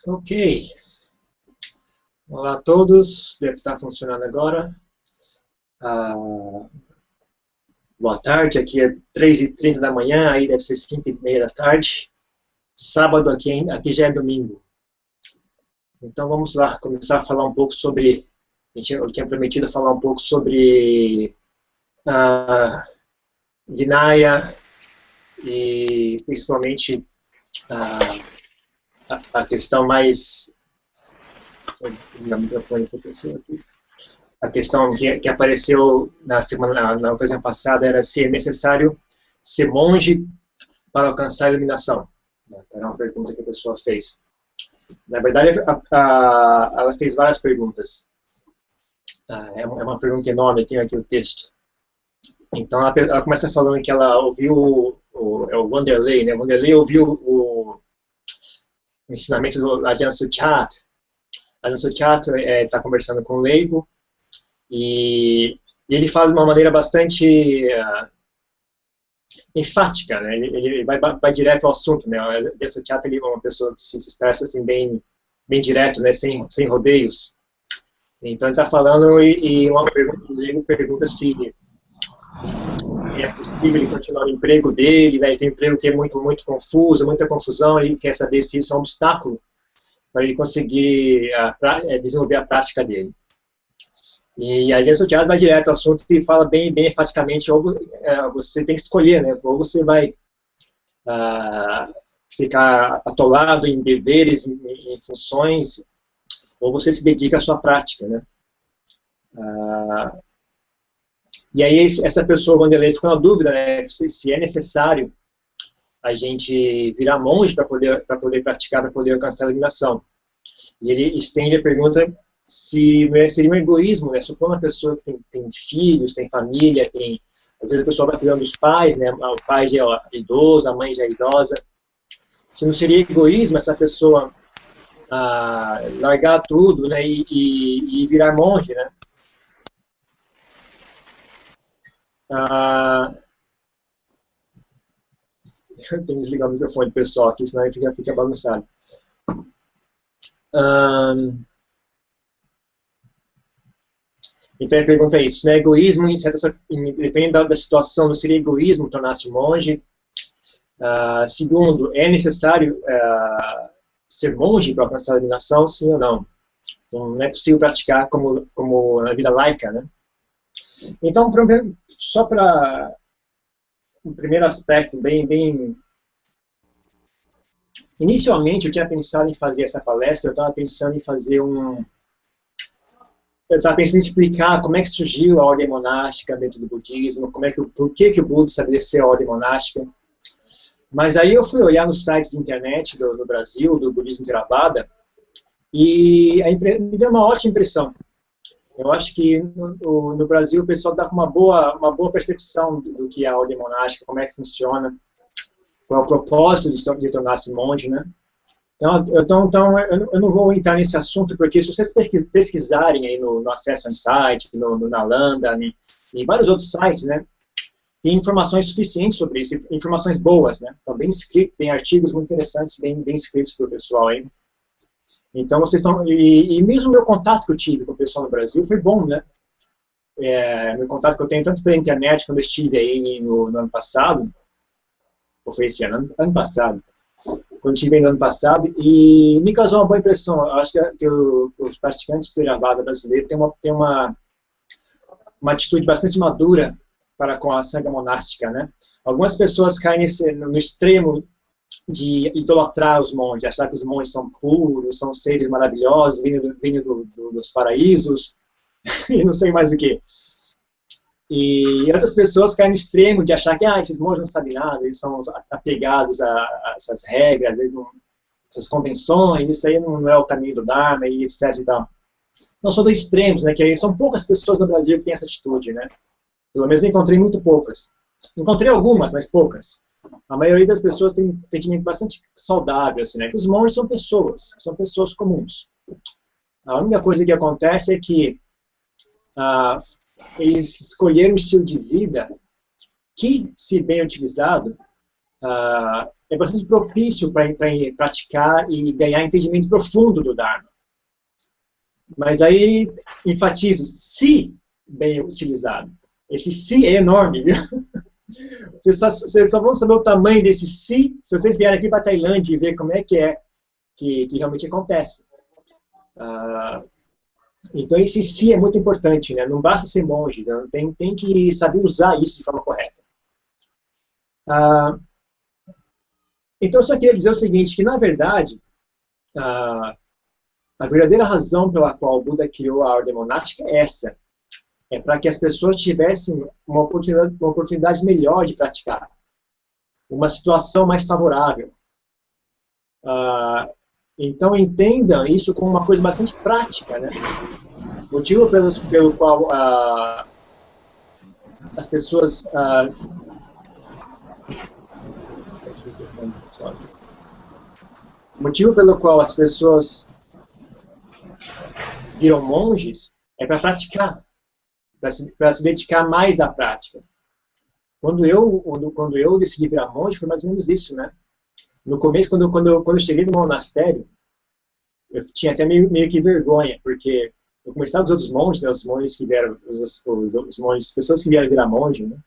Ok. Olá a todos. Deve estar funcionando agora. Ah, boa tarde. Aqui é 3h30 da manhã, aí deve ser 5h30 da tarde. Sábado aqui já é domingo. Então vamos lá começar a falar um pouco sobre. Eu tinha prometido falar um pouco sobre Vinaya e principalmente a, a questão mais. Meu microfone essa pessoa aqui. A questão que apareceu na ocasião passada era se é necessário ser monge para alcançar a iluminação. Era uma pergunta que a pessoa fez. Na verdade, ela fez várias perguntas. É uma pergunta enorme, tenho aqui o texto. Então, ela começa falando que ela ouviu o Wanderlei, né? O Wanderlei ouviu o ensinamento do Ajahn Suchat. Ajahn Suchat está conversando com o leigo e ele fala de uma maneira bastante enfática, né? Ele vai direto ao assunto, né? O Suchat é uma pessoa que se expressa assim bem direto, né? Sem rodeios. Então ele está falando e uma pergunta, o leigo pergunta se é possível ele continuar o emprego dele, né? Ele tem um emprego que é muito confuso, muita confusão, ele quer saber se isso é um obstáculo para ele conseguir desenvolver a prática dele. E a gente vai direto ao assunto e fala bem enfaticamente, ou você tem que escolher, né? Ou você vai ficar atolado em deveres, em funções, ou você se dedica à sua prática, né? E aí essa pessoa, quando ele ficou na dúvida, né, se é necessário a gente virar monge para poder praticar, para poder alcançar a iluminação. E ele estende a pergunta se seria um egoísmo, né? Supondo uma pessoa que tem filhos, tem família, às vezes a pessoa vai cuidando dos pais, né? O pai já é idoso, a mãe já é idosa. Se não seria egoísmo essa pessoa largar tudo, né? E virar monge, né? Tem que desligar o microfone pessoal aqui, senão ele fica bagunçado. Então a pergunta é isso, né? Egoísmo, dependendo da situação, não seria egoísmo tornar-se monge? Segundo, é necessário ser monge para alcançar a iluminação, sim ou não? Então, não é possível praticar como na vida laica, né? Então, só para um primeiro aspecto, inicialmente eu tinha pensado em fazer essa palestra, eu estava pensando em fazer eu estava pensando em explicar como é que surgiu a ordem monástica dentro do budismo, por que o Buda estabeleceu a ordem monástica. Mas aí eu fui olhar nos sites de internet do Brasil, do budismo Theravada, e me deu uma ótima impressão. Eu acho que no Brasil o pessoal está com uma boa percepção do que é a ordem monástica, como é que funciona, qual é o propósito de tornar-se monge, né? Então eu não vou entrar nesse assunto, porque se vocês pesquisarem aí no Acesso ao Insight, no Nalanda, em vários outros sites, né, tem informações suficientes sobre isso, informações boas, né? Estão bem escritos, tem artigos muito interessantes, bem escritos para o pessoal aí. Então vocês estão... E mesmo o meu contato que eu tive com o pessoal no Brasil foi bom, né? Meu contato que eu tenho tanto pela internet, quando eu estive aí no ano passado, ou foi esse ano passado, quando estive aí no ano passado, e me causou uma boa impressão. Eu acho que os praticantes do Theravada brasileiro têm uma atitude bastante madura para com a sanga monástica, né? Algumas pessoas caem no extremo de idolatrar os monges, achar que os monges são puros, são seres maravilhosos, vindo dos paraísos, e não sei mais o que. E outras pessoas caem no extremo de achar que esses monges não sabem nada, eles são apegados a essas regras, essas convenções, isso aí não é o caminho do Dharma, e etc. E tal. Não são dois extremos, né? Que são poucas pessoas no Brasil que têm essa atitude, né? Pelo menos eu encontrei muito poucas. Encontrei algumas, mas poucas. A maioria das pessoas tem um sentimento bastante saudável, assim, né? Que os monges são pessoas comuns. A única coisa que acontece é que eles escolheram um estilo de vida que, se bem utilizado, é bastante propício para praticar e ganhar entendimento profundo do Dharma. Mas aí, enfatizo, se bem utilizado. Esse se é enorme, viu? Vocês só vão saber o tamanho desse se vocês vierem aqui para a Tailândia e ver como é que realmente acontece. Então, esse se é muito importante, né? Não basta ser monge, né? Tem que saber usar isso de forma correta. Então, eu só queria dizer o seguinte, que na verdade, a verdadeira razão pela qual o Buda criou a ordem monástica é essa. É para que as pessoas tivessem uma oportunidade melhor de praticar. Uma situação mais favorável. Então, entendam isso como uma coisa bastante prática, né? Motivo pelo qual as pessoas... o motivo pelo qual as pessoas viram monges é para praticar, para se dedicar mais à prática. Quando eu decidi virar monge, foi mais ou menos isso, né? No começo, quando eu cheguei no monastério, eu tinha até meio que vergonha, porque eu conversava com os outros monges, né, os monges que vieram, os monges, pessoas que vieram virar monge, né?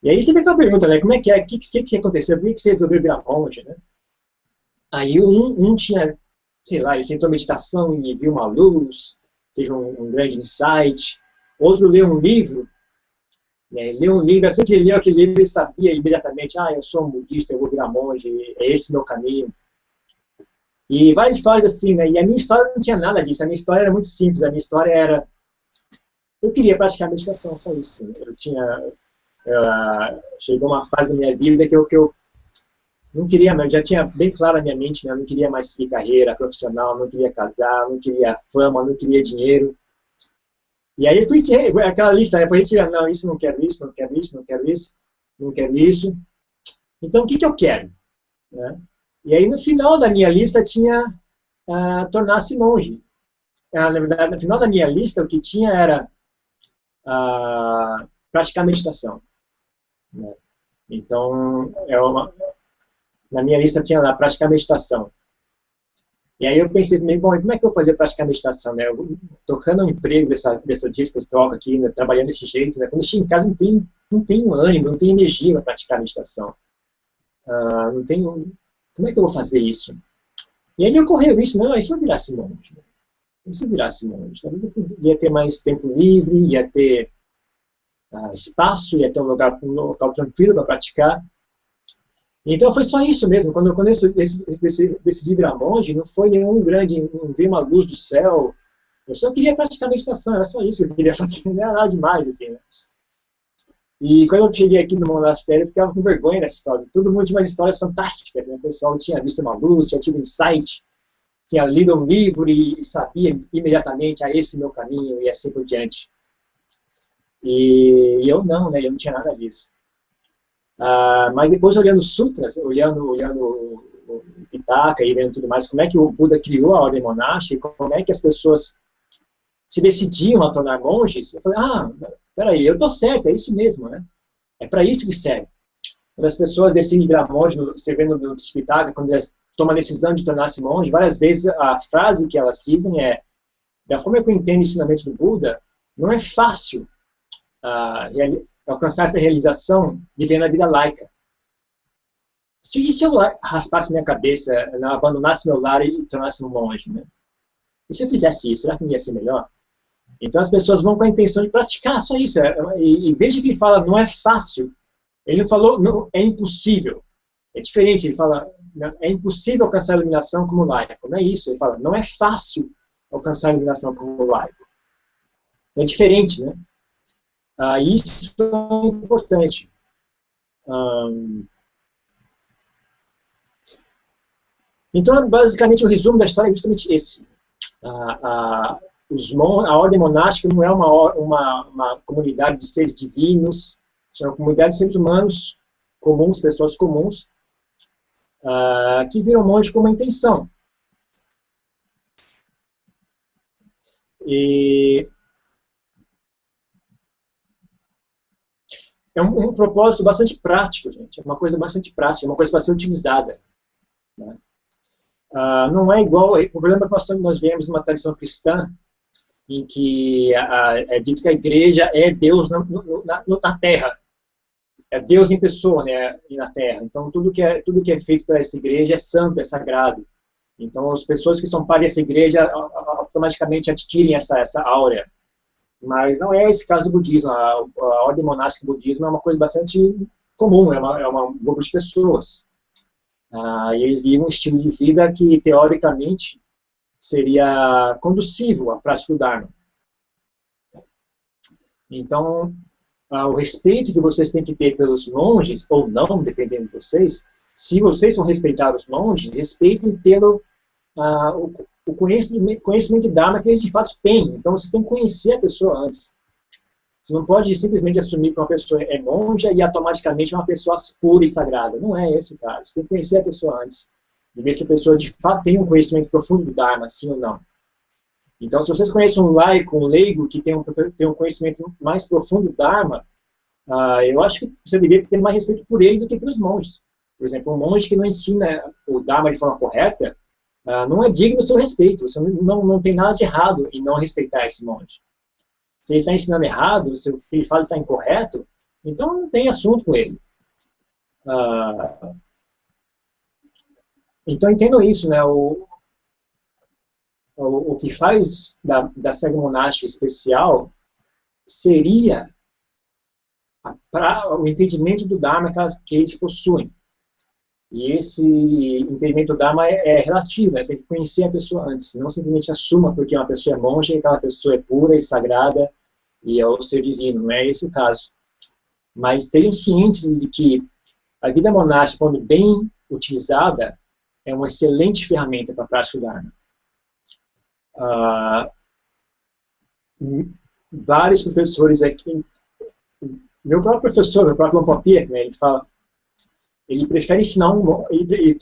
E aí você vem aquela pergunta, né? Como é que é? O que aconteceu? Por que você resolveu virar monge, né? Aí um tinha, sei lá, ele sentou em meditação e viu uma luz, teve um grande insight. Outro leu um livro, né? Leu um livro, assim que ele leu aquele livro, ele sabia imediatamente, eu sou um budista, eu vou virar monge, é esse meu caminho. E várias histórias assim, né? E a minha história não tinha nada disso, a minha história era muito simples, a minha história era... Eu queria praticar meditação, só isso. Chegou uma fase da minha vida que eu não queria, mas já tinha bem claro na minha mente, né? Eu não queria mais seguir carreira profissional, não queria casar, não queria fama, não queria dinheiro. E aí eu fui aquela lista, né? Fui retirando, não, isso não quero isso, não quero isso, não quero isso, não quero isso. Então, o que eu quero? Né? E aí, no final da minha lista, tinha tornar-se monge. Na verdade, no final da minha lista, o que tinha era praticar meditação. Né? Então, na minha lista tinha lá, praticar meditação. E aí eu pensei também, bom, como é que eu vou fazer praticar meditação? Né? Tocando um emprego dessa jeito que eu toco aqui, né? Trabalhando desse jeito, né? Quando eu chego em casa não tenho ânimo, não tenho energia para praticar meditação. Não tenho... Como é que eu vou fazer isso? E aí me ocorreu isso, não, e se eu virasse monge? E se eu virasse monge? Talvez eu ia ter mais tempo livre, ia ter espaço, ia ter um local tranquilo para praticar. Então foi só isso mesmo. Quando eu decidi virar monge, não foi nenhum grande, não veio uma luz do céu. Eu só queria praticar meditação, era só isso que eu queria fazer, não era nada demais, assim, né? E quando eu cheguei aqui no monastério, eu ficava com vergonha dessa história. Todo mundo tinha umas histórias fantásticas, né? O pessoal tinha visto uma luz, tinha tido insight, tinha lido um livro e sabia imediatamente, esse é o meu caminho, e assim por diante. E eu não, né? Eu não tinha nada disso. Mas depois, olhando sutras, olhando o Pitaka e vendo tudo mais, como é que o Buda criou a ordem monástica, como é que as pessoas se decidiam a tornar monges, eu falei, peraí, eu estou certo, é isso mesmo, né? É para isso que serve. Quando as pessoas decidem virar monge, você vê no Pitaka, quando elas tomam a decisão de tornar-se monge, várias vezes a frase que elas dizem é, da forma que eu entendo o ensinamento do Buda, não é fácil alcançar essa realização vivendo a vida laica. E se eu raspasse minha cabeça, abandonasse meu lar e tornasse um monge, né? E se eu fizesse isso, será que não ia ser melhor? Então as pessoas vão com a intenção de praticar, só isso. E veja que ele fala, não é fácil. Ele não falou, não, é impossível. É diferente, ele fala, não, é impossível alcançar a iluminação como laico. Não é isso, ele fala, não é fácil alcançar a iluminação como laico. É diferente, né? Isso é importante. Então, basicamente, o resumo da história é justamente esse. A ordem monástica não é uma comunidade de seres divinos, é uma comunidade de seres humanos comuns, pessoas comuns, que viram monge com uma intenção. é um propósito bastante prático, gente. É uma coisa bastante prática, é uma coisa para ser utilizada. Né? Não é igual, o problema que nós vemos numa tradição cristã, em que é dito que a igreja é Deus na terra. É Deus em pessoa, né, na terra. Então, tudo que é feito por essa igreja é santo, é sagrado. Então, as pessoas que são parte dessa igreja automaticamente adquirem essa áurea. Mas não é esse caso do budismo. A ordem monástica do budismo é uma coisa bastante comum, é um grupo de pessoas. E eles vivem um estilo de vida que, teoricamente, seria conducivo à prática do Dharma. Então, o respeito que vocês têm que ter pelos monges, ou não, dependendo de vocês, se vocês vão respeitar os monges, respeitem pelo o conhecimento de Dharma que eles de fato têm. Então, você tem que conhecer a pessoa antes. Você não pode simplesmente assumir que uma pessoa é monja e automaticamente é uma pessoa pura e sagrada. Não é esse o caso. Você tem que conhecer a pessoa antes. E ver se a pessoa de fato tem um conhecimento profundo do Dharma, sim ou não. Então, se vocês conhecem um laico, um leigo, que tem um conhecimento mais profundo do Dharma, eu acho que você deveria ter mais respeito por ele do que pelos monges. Por exemplo, um monge que não ensina o Dharma de forma correta, não é digno do seu respeito. Você não tem nada de errado em não respeitar esse monge. Se ele está ensinando errado, se o que ele faz está incorreto, então não tem assunto com ele. Então, entendo isso, né? O que faz da cega monástica especial seria o entendimento do Dharma que eles possuem. E esse entendimento do Dharma é relativo, né? Você tem que conhecer a pessoa antes, não simplesmente assuma porque uma pessoa é monja e aquela pessoa é pura e sagrada e é o ser divino, não é esse o caso. Mas tenham cientes de que a vida monástica, quando bem utilizada, é uma excelente ferramenta para a prática do Dharma. Vários professores aqui, meu próprio professor, meu próprio Lampopia, né, ele fala, ele prefere ensinar ele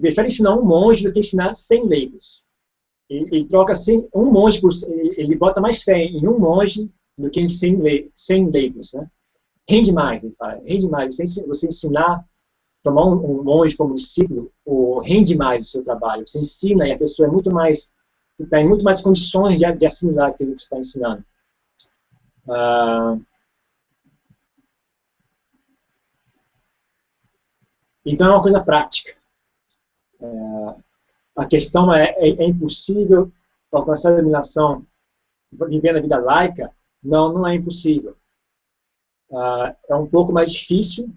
prefere ensinar um monge do que ensinar 100 leigos. Ele troca um monge ele bota mais fé em um monge do que em 100 leigos, né? Rende mais, ele fala, rende mais. Você ensinar, tomar um monge como discípulo, rende mais o seu trabalho. Você ensina e a pessoa está em muito mais condições de assimilar aquilo que você está ensinando. Então é uma coisa prática. A questão é impossível alcançar a iluminação vivendo a vida laica? Não é impossível. É um pouco mais difícil,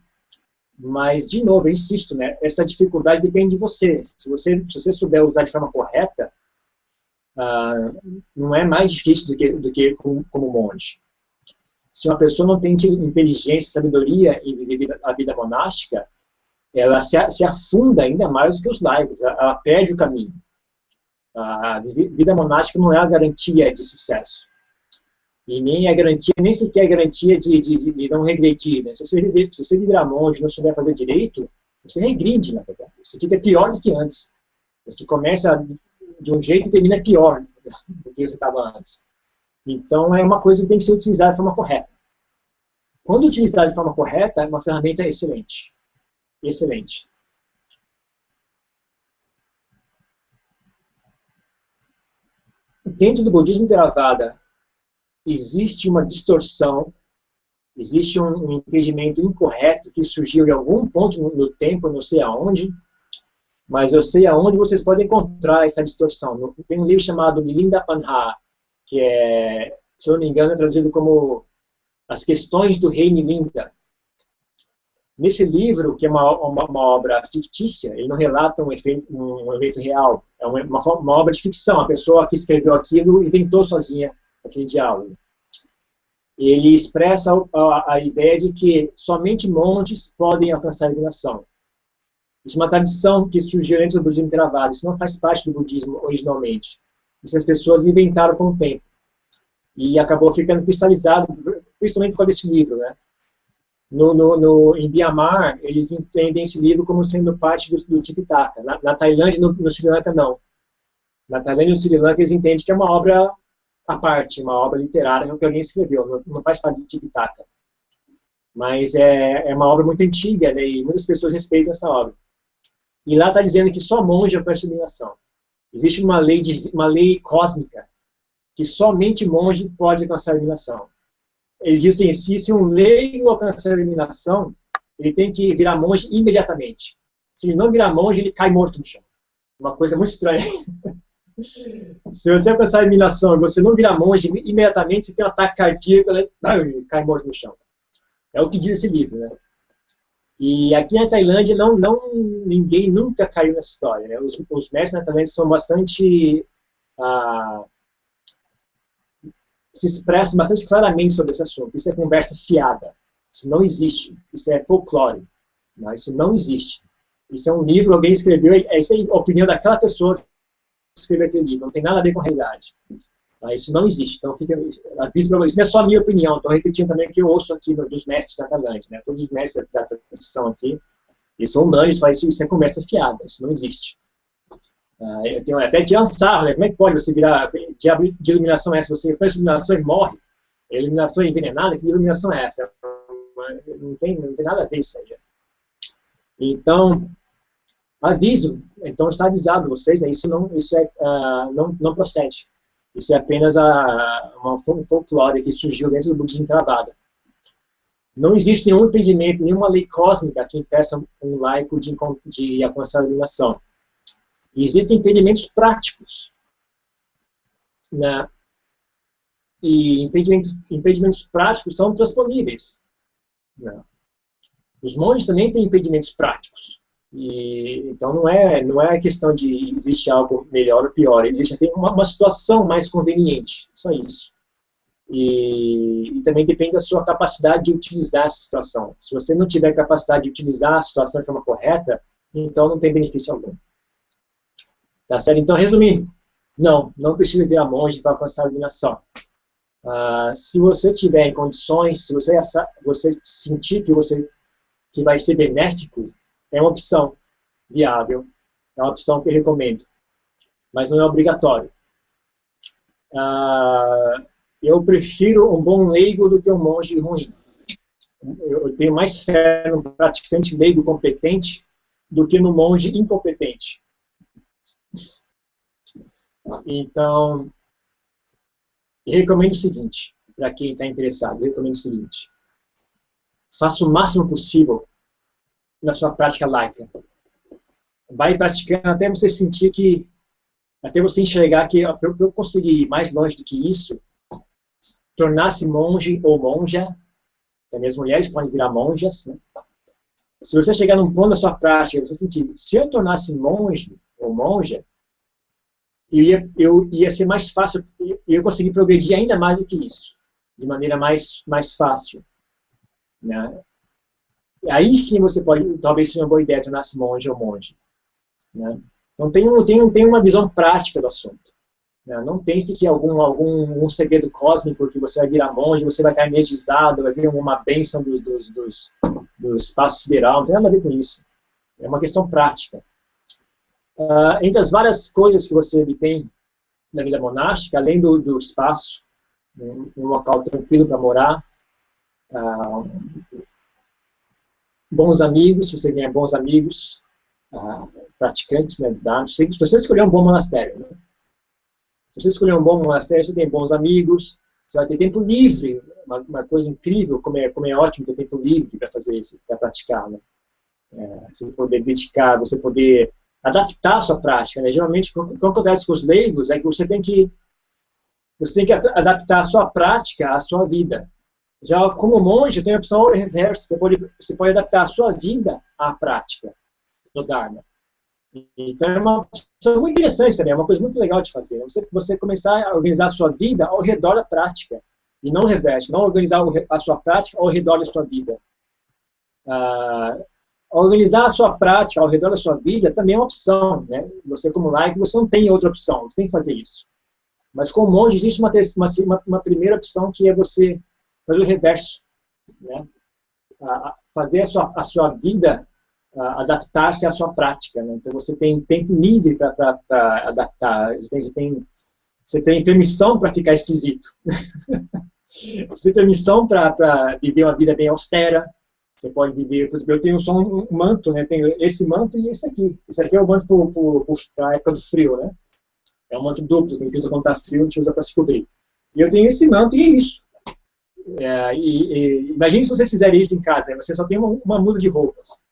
mas, de novo, eu insisto, né, essa dificuldade depende de você. Se você souber usar de forma correta, não é mais difícil do que como monge. Se uma pessoa não tem inteligência, sabedoria em viver a vida monástica, ela se afunda ainda mais do que os laicos, ela perde o caminho. A vida monástica não é a garantia de sucesso. E nem sequer é garantia de não regredir. Né? Se você virar monge e não souber fazer direito, você regride, na verdade. Você fica pior do que antes. Você começa de um jeito e termina pior do que você estava antes. Então, é uma coisa que tem que ser utilizada de forma correta. Quando utilizada de forma correta, é uma ferramenta excelente. Excelente. Dentro do budismo Theravada, existe uma distorção, existe um entendimento incorreto que surgiu em algum ponto no tempo, não sei aonde, mas eu sei aonde vocês podem encontrar essa distorção. Tem um livro chamado Milinda Panha, que é, se eu não me engano, é traduzido como As Questões do Rei Milinda. Nesse livro, que é uma obra fictícia, ele não relata um evento real, é uma obra de ficção, a pessoa que escreveu aquilo inventou sozinha aquele diálogo. Ele expressa a ideia de que somente monges podem alcançar a iluminação. Isso é uma tradição que surgiu dentro do budismo Theravada, isso não faz parte do budismo originalmente. Essas pessoas inventaram com o tempo. E acabou ficando cristalizado, principalmente por causa desse livro, né? Em Myanmar, eles entendem esse livro como sendo parte do Tipitaka. Na Tailândia e no Sri Lanka, não. Na Tailândia e no Sri Lanka, eles entendem que é uma obra à parte, uma obra literária que alguém escreveu, não faz parte do Tipitaka. mas é uma obra muito antiga, né, e muitas pessoas respeitam essa obra. E lá está dizendo que só monge alcança a iluminação. Existe uma lei cósmica, que somente monge pode alcançar a iluminação. Ele diz assim, se um leigo alcançar a iluminação, ele tem que virar monge imediatamente. Se ele não virar monge, ele cai morto no chão. Uma coisa muito estranha. Se você alcançar a iluminação e você não virar monge, imediatamente você tem um ataque cardíaco e cai morto no chão. É o que diz esse livro, né? E aqui na Tailândia, ninguém nunca caiu nessa história, né? Os mestres na Tailândia são bastante... se expressam bastante claramente sobre esse assunto. Isso é conversa fiada. Isso não existe. Isso é folclore. Não, isso não existe. Isso é um livro, alguém escreveu, essa é a opinião daquela pessoa que escreveu aquele livro. Não tem nada a ver com a realidade. Isso não existe. Então, isso não é só a minha opinião. Estou repetindo também o que eu ouço aqui dos mestres da Tailândia. Né? Todos os mestres da tradição aqui, eles são unânimes, mas isso é conversa fiada. Isso não existe. Eu tenho até de sarro, né? Como é que pode você virar de iluminação é essa? Você conhece iluminação e morre? A iluminação é envenenada? Que iluminação é essa? Não tem nada a ver isso aí. Então, aviso. Então está avisado vocês, né? Isso não procede. Isso é apenas uma folclore que surgiu dentro do budismo Theravada. Não existe nenhum impedimento, nenhuma lei cósmica que impeça um laico de alcançar a iluminação. E existem impedimentos práticos, né? E impedimentos práticos são transponíveis, né? Os monges também têm impedimentos práticos. Então não é questão de existe algo melhor ou pior, existe até uma situação mais conveniente, só isso. E também depende da sua capacidade de utilizar essa situação. Se você não tiver capacidade de utilizar a situação de forma correta, então não tem benefício algum. Tá certo? Então, resumindo, não precisa virar monge para alcançar a iluminação. Se você tiver em condições, se você sentir que vai ser benéfico, é uma opção viável, é uma opção que eu recomendo, mas não é obrigatório. Eu prefiro um bom leigo do que um monge ruim. Eu tenho mais fé no praticante leigo competente do que no monge incompetente. Então, eu recomendo o seguinte, para quem está interessado, eu recomendo o seguinte: faça o máximo possível na sua prática laica. Vai praticando até você sentir até você enxergar que para eu conseguir ir mais longe do que isso, tornar-se monge ou monja, também as mulheres podem virar monjas, né? Se você chegar num ponto da sua prática, você sentir, se eu tornasse monge ou monja, eu ia ser mais fácil, eu ia conseguir progredir ainda mais do que isso, de maneira mais fácil, né? Aí sim você pode, talvez seja uma boa ideia tornar-se monge ou monge, né? Então tem uma visão prática do assunto, né? Não pense que algum segredo cósmico que você vai virar monge, você vai estar energizado, vai vir uma bênção do espaço sideral, não tem nada a ver com isso. É uma questão prática. Entre as várias coisas que você obtém na vida monástica, além do espaço, um local tranquilo para morar, bons amigos, se você ganha bons amigos, praticantes, né, se você escolher um bom monastério, né? Se você escolher um bom monastério, você tem bons amigos, você vai ter tempo livre, uma coisa incrível, como é ótimo ter tempo livre para fazer isso, para praticar, né? Você poder dedicar, você poder adaptar a sua prática, né? Geralmente, o que acontece com os leigos é que você tem que adaptar a sua prática à sua vida. Já como monge, tem a opção reversa, você pode adaptar a sua vida à prática do Dharma. Então é uma opção muito interessante também, é uma coisa muito legal de fazer. Você começar a organizar a sua vida ao redor da prática, e não reverso, não organizar a sua prática ao redor da sua vida. Organizar a sua prática ao redor da sua vida também é uma opção, né? Você como laico, você não tem outra opção, você tem que fazer isso. Mas como monge, existe uma primeira opção, que é você fazer o reverso, né? Fazer a sua vida adaptar-se à sua prática, né? Então você tem tempo livre para adaptar, você tem permissão para ficar esquisito. Você tem permissão para viver uma vida bem austera. Você pode viver, por exemplo, eu tenho só um manto, né? Tenho esse manto e esse aqui. Esse aqui é o manto para a época do frio, né? É um manto duplo, que a gente usa quando está frio, a gente usa para se cobrir. E eu tenho esse manto e é isso. Imagine se vocês fizerem isso em casa, né? Você só tem uma muda de roupas.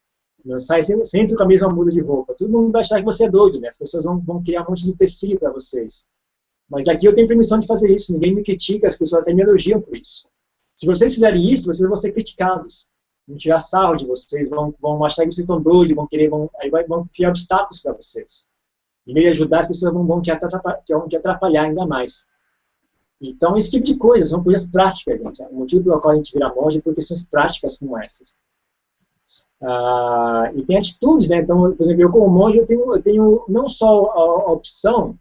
Não sai sempre com a mesma muda de roupa. Todo mundo vai achar que você é doido, né? As pessoas vão criar um monte de empecilho para vocês. Mas aqui eu tenho permissão de fazer isso. Ninguém me critica, as pessoas até me elogiam por isso. Se vocês fizerem isso, vocês vão ser criticados. Vão tirar sarro de vocês, vão achar que vocês estão doidos, vão criar obstáculos para vocês. Em vez de ajudar, as pessoas vão te atrapalhar ainda mais. Então, esse tipo de coisas são coisas práticas, gente. O motivo pelo qual a gente vira monge é por questões práticas como essas. E tem atitudes, né? Então, por exemplo, eu como monge, eu tenho não só a opção,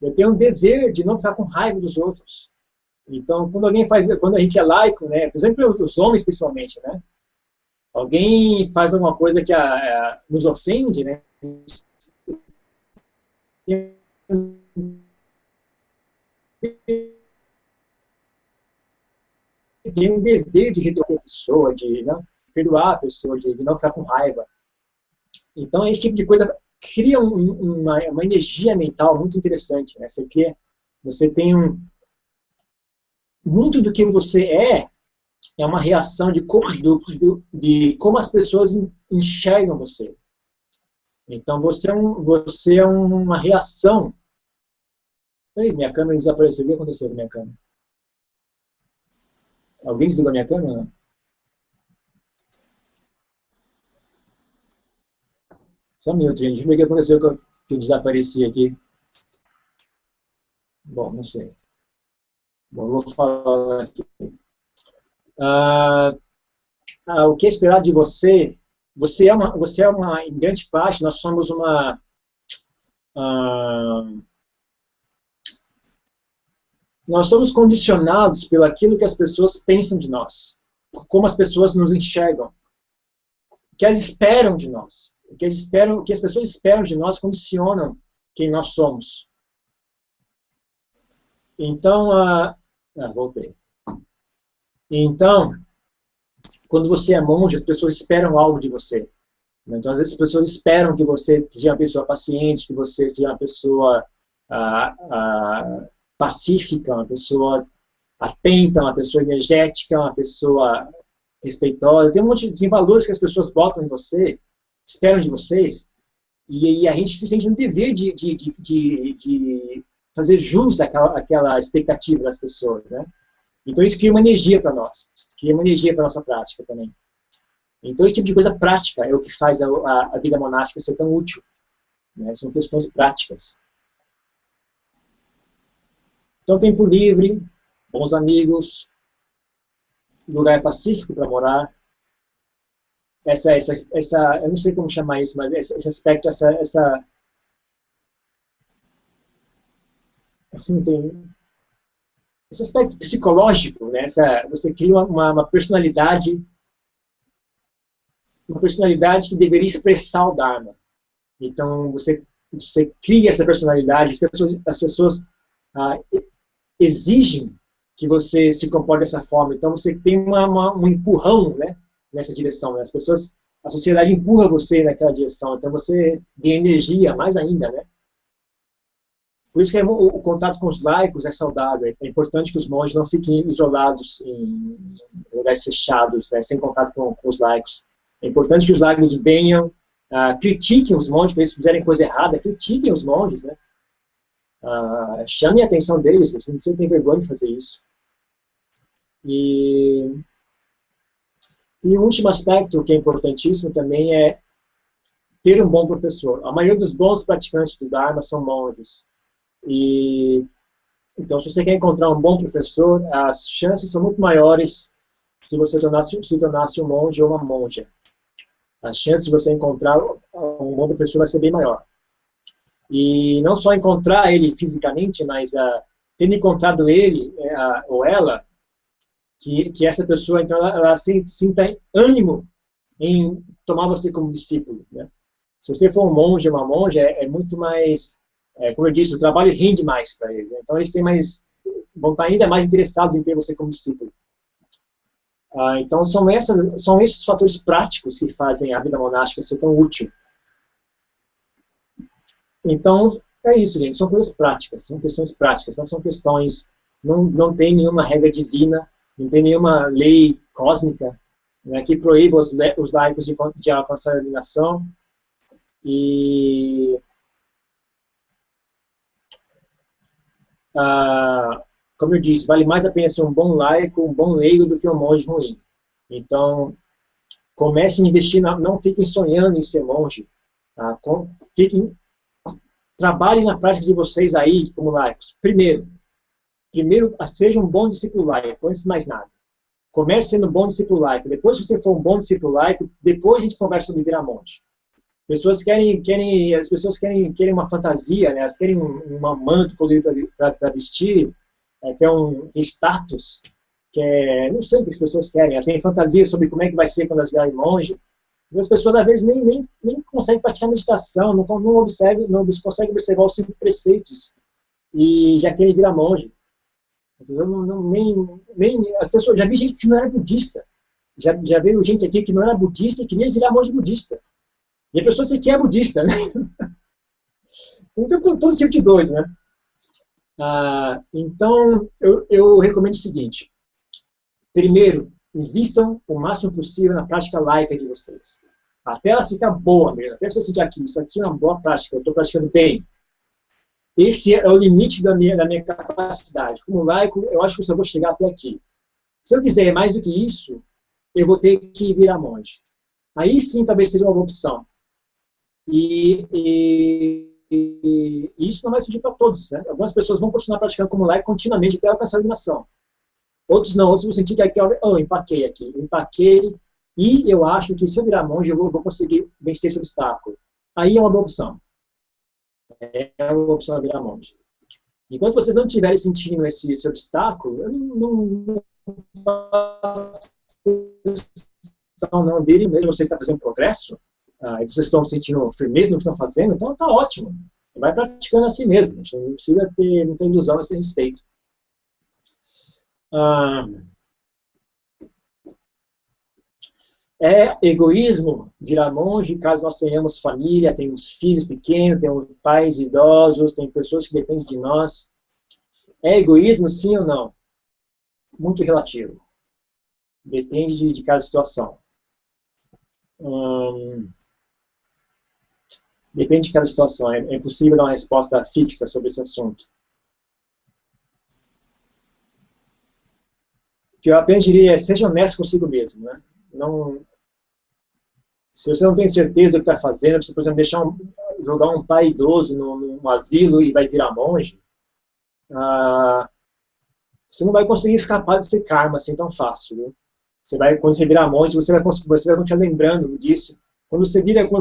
eu tenho o dever de não ficar com raiva dos outros. Então, quando a gente é laico, né? Por exemplo, os homens principalmente, né? Alguém faz alguma coisa que nos ofende, né? Tem um dever de retornar a pessoa, de perdoar a pessoa, de não ficar com raiva. Então, esse tipo de coisa cria uma energia mental muito interessante, né? Você tem muito do que você é uma reação de como as pessoas enxergam você. Então, você é uma reação. Ei, minha câmera desapareceu. O que aconteceu com minha câmera? Alguém desligou minha câmera? Só um minuto, gente. O que aconteceu que eu desapareci aqui? Bom, não sei. Bom, vou falar aqui. O que é esperado de você? Você é uma, em grande parte, nós somos nós somos condicionados pelo aquilo que as pessoas pensam de nós, como as pessoas nos enxergam, o que elas esperam de nós, o que as pessoas esperam de nós condicionam quem nós somos. Então, voltei. Então, quando você é monge, as pessoas esperam algo de você. Então, às vezes, as pessoas esperam que você seja uma pessoa paciente, que você seja uma pessoa pacífica, uma pessoa atenta, uma pessoa energética, uma pessoa respeitosa. Tem um monte de valores que as pessoas botam em você, esperam de vocês, e a gente se sente no dever de fazer jus àquela expectativa das pessoas, né? Então isso cria uma energia para nós, cria uma energia para a nossa prática também. Então esse tipo de coisa prática é o que faz a vida monástica ser tão útil, né? São questões práticas. Então tempo livre, bons amigos, lugar pacífico para morar, eu não sei como chamar isso, mas esse aspecto, assim, esse aspecto psicológico, né? Você cria uma personalidade que deveria expressar o Dharma. Então, você cria essa personalidade, as pessoas exigem que você se comporte dessa forma. Então, você tem um empurrão, né, nessa direção. Né? A sociedade empurra você naquela direção. Então, você ganha energia, mais ainda, né? Por isso que o contato com os laicos é saudável. É importante que os monges não fiquem isolados em lugares fechados, né, sem contato com os laicos. É importante que os laicos venham, critiquem os monges, quando eles fizerem coisa errada, critiquem os monges, né? Chamem a atenção deles, você não tem vergonha de fazer isso. E o último aspecto que é importantíssimo também é ter um bom professor. A maioria dos bons praticantes do Dharma são monges. Então, se você quer encontrar um bom professor, as chances são muito maiores se você se tornasse um monge ou uma monja. As chances de você encontrar um bom professor vai ser bem maior. E não só encontrar ele fisicamente, mas tendo encontrado ele ou ela, que essa pessoa, então, ela sinta ânimo em tomar você como discípulo. Né? Se você for um monge ou uma monja, é muito mais... como eu disse, o trabalho rende mais para eles. Né? Então, eles têm mais vão estar ainda mais interessados em ter você como discípulo. Então, são esses fatores práticos que fazem a vida monástica ser tão útil. Então, é isso, gente. São coisas práticas, são questões práticas, não são questões... Não tem nenhuma regra divina, não tem nenhuma lei cósmica, né, que proíba os laicos de alcançar a iluminação. E... como eu disse, vale mais a pena ser um bom laico, um bom leigo, do que um monge ruim. Então, comecem a investir, não fiquem sonhando em ser monge. Trabalhem na prática de vocês aí, como laicos. Primeiro, seja um bom discípulo laico, antes de mais nada. Comece sendo um bom discípulo laico. Depois que você for um bom discípulo laico, depois a gente conversa sobre virar monge. As pessoas querem uma fantasia, né? Elas querem um manto colorido para vestir, que é um status, não sei o que as pessoas querem. Elas têm fantasia sobre como é que vai ser quando elas virarem monge. E as pessoas, às vezes, nem conseguem praticar meditação, não conseguem observar os 5 preceitos e já querem virar monge. As pessoas, já vi gente que não era budista. Já veio gente aqui que não era budista e queria virar monge budista. E a pessoa sequer é budista, né? Então, todo tipo de doido, né? Então, eu recomendo o seguinte. Primeiro, invistam o máximo possível na prática laica de vocês. Até ela ficar boa mesmo. Até você sentir aqui, isso aqui é uma boa prática, eu estou praticando bem. Esse é o limite da minha capacidade. Como laico, eu acho que eu só vou chegar até aqui. Se eu quiser mais do que isso, eu vou ter que virar monge. Aí sim, talvez seja uma boa opção. E isso não vai surgir para todos, né? Algumas pessoas vão continuar praticando como laico continuamente até alcançar a iluminação. Outros não, outros vão sentir que aqui, empaquei aqui, e eu acho que se eu virar monge, eu vou conseguir vencer esse obstáculo. Aí é uma boa opção. É uma opção virar monge. Enquanto vocês não estiverem sentindo esse obstáculo, eu não virem mesmo, vocês estão fazendo progresso, e vocês estão sentindo firmeza no que estão fazendo, então está ótimo. Vai praticando assim mesmo, gente. Não precisa ter muita ilusão a esse respeito. É egoísmo virar monge caso nós tenhamos família, tenhamos filhos pequenos, temos pais idosos, tem pessoas que dependem de nós. É egoísmo, sim ou não? Muito relativo. Depende de cada situação. Depende de cada situação. É impossível dar uma resposta fixa sobre esse assunto. O que eu apenas diria é: seja honesto consigo mesmo, né? Se você não tem certeza do que está fazendo, você, por exemplo, jogar um pai idoso num asilo e vai virar monge, você não vai conseguir escapar desse karma assim tão fácil. Viu? Quando você virar monge, você vai continuar lembrando disso. Quando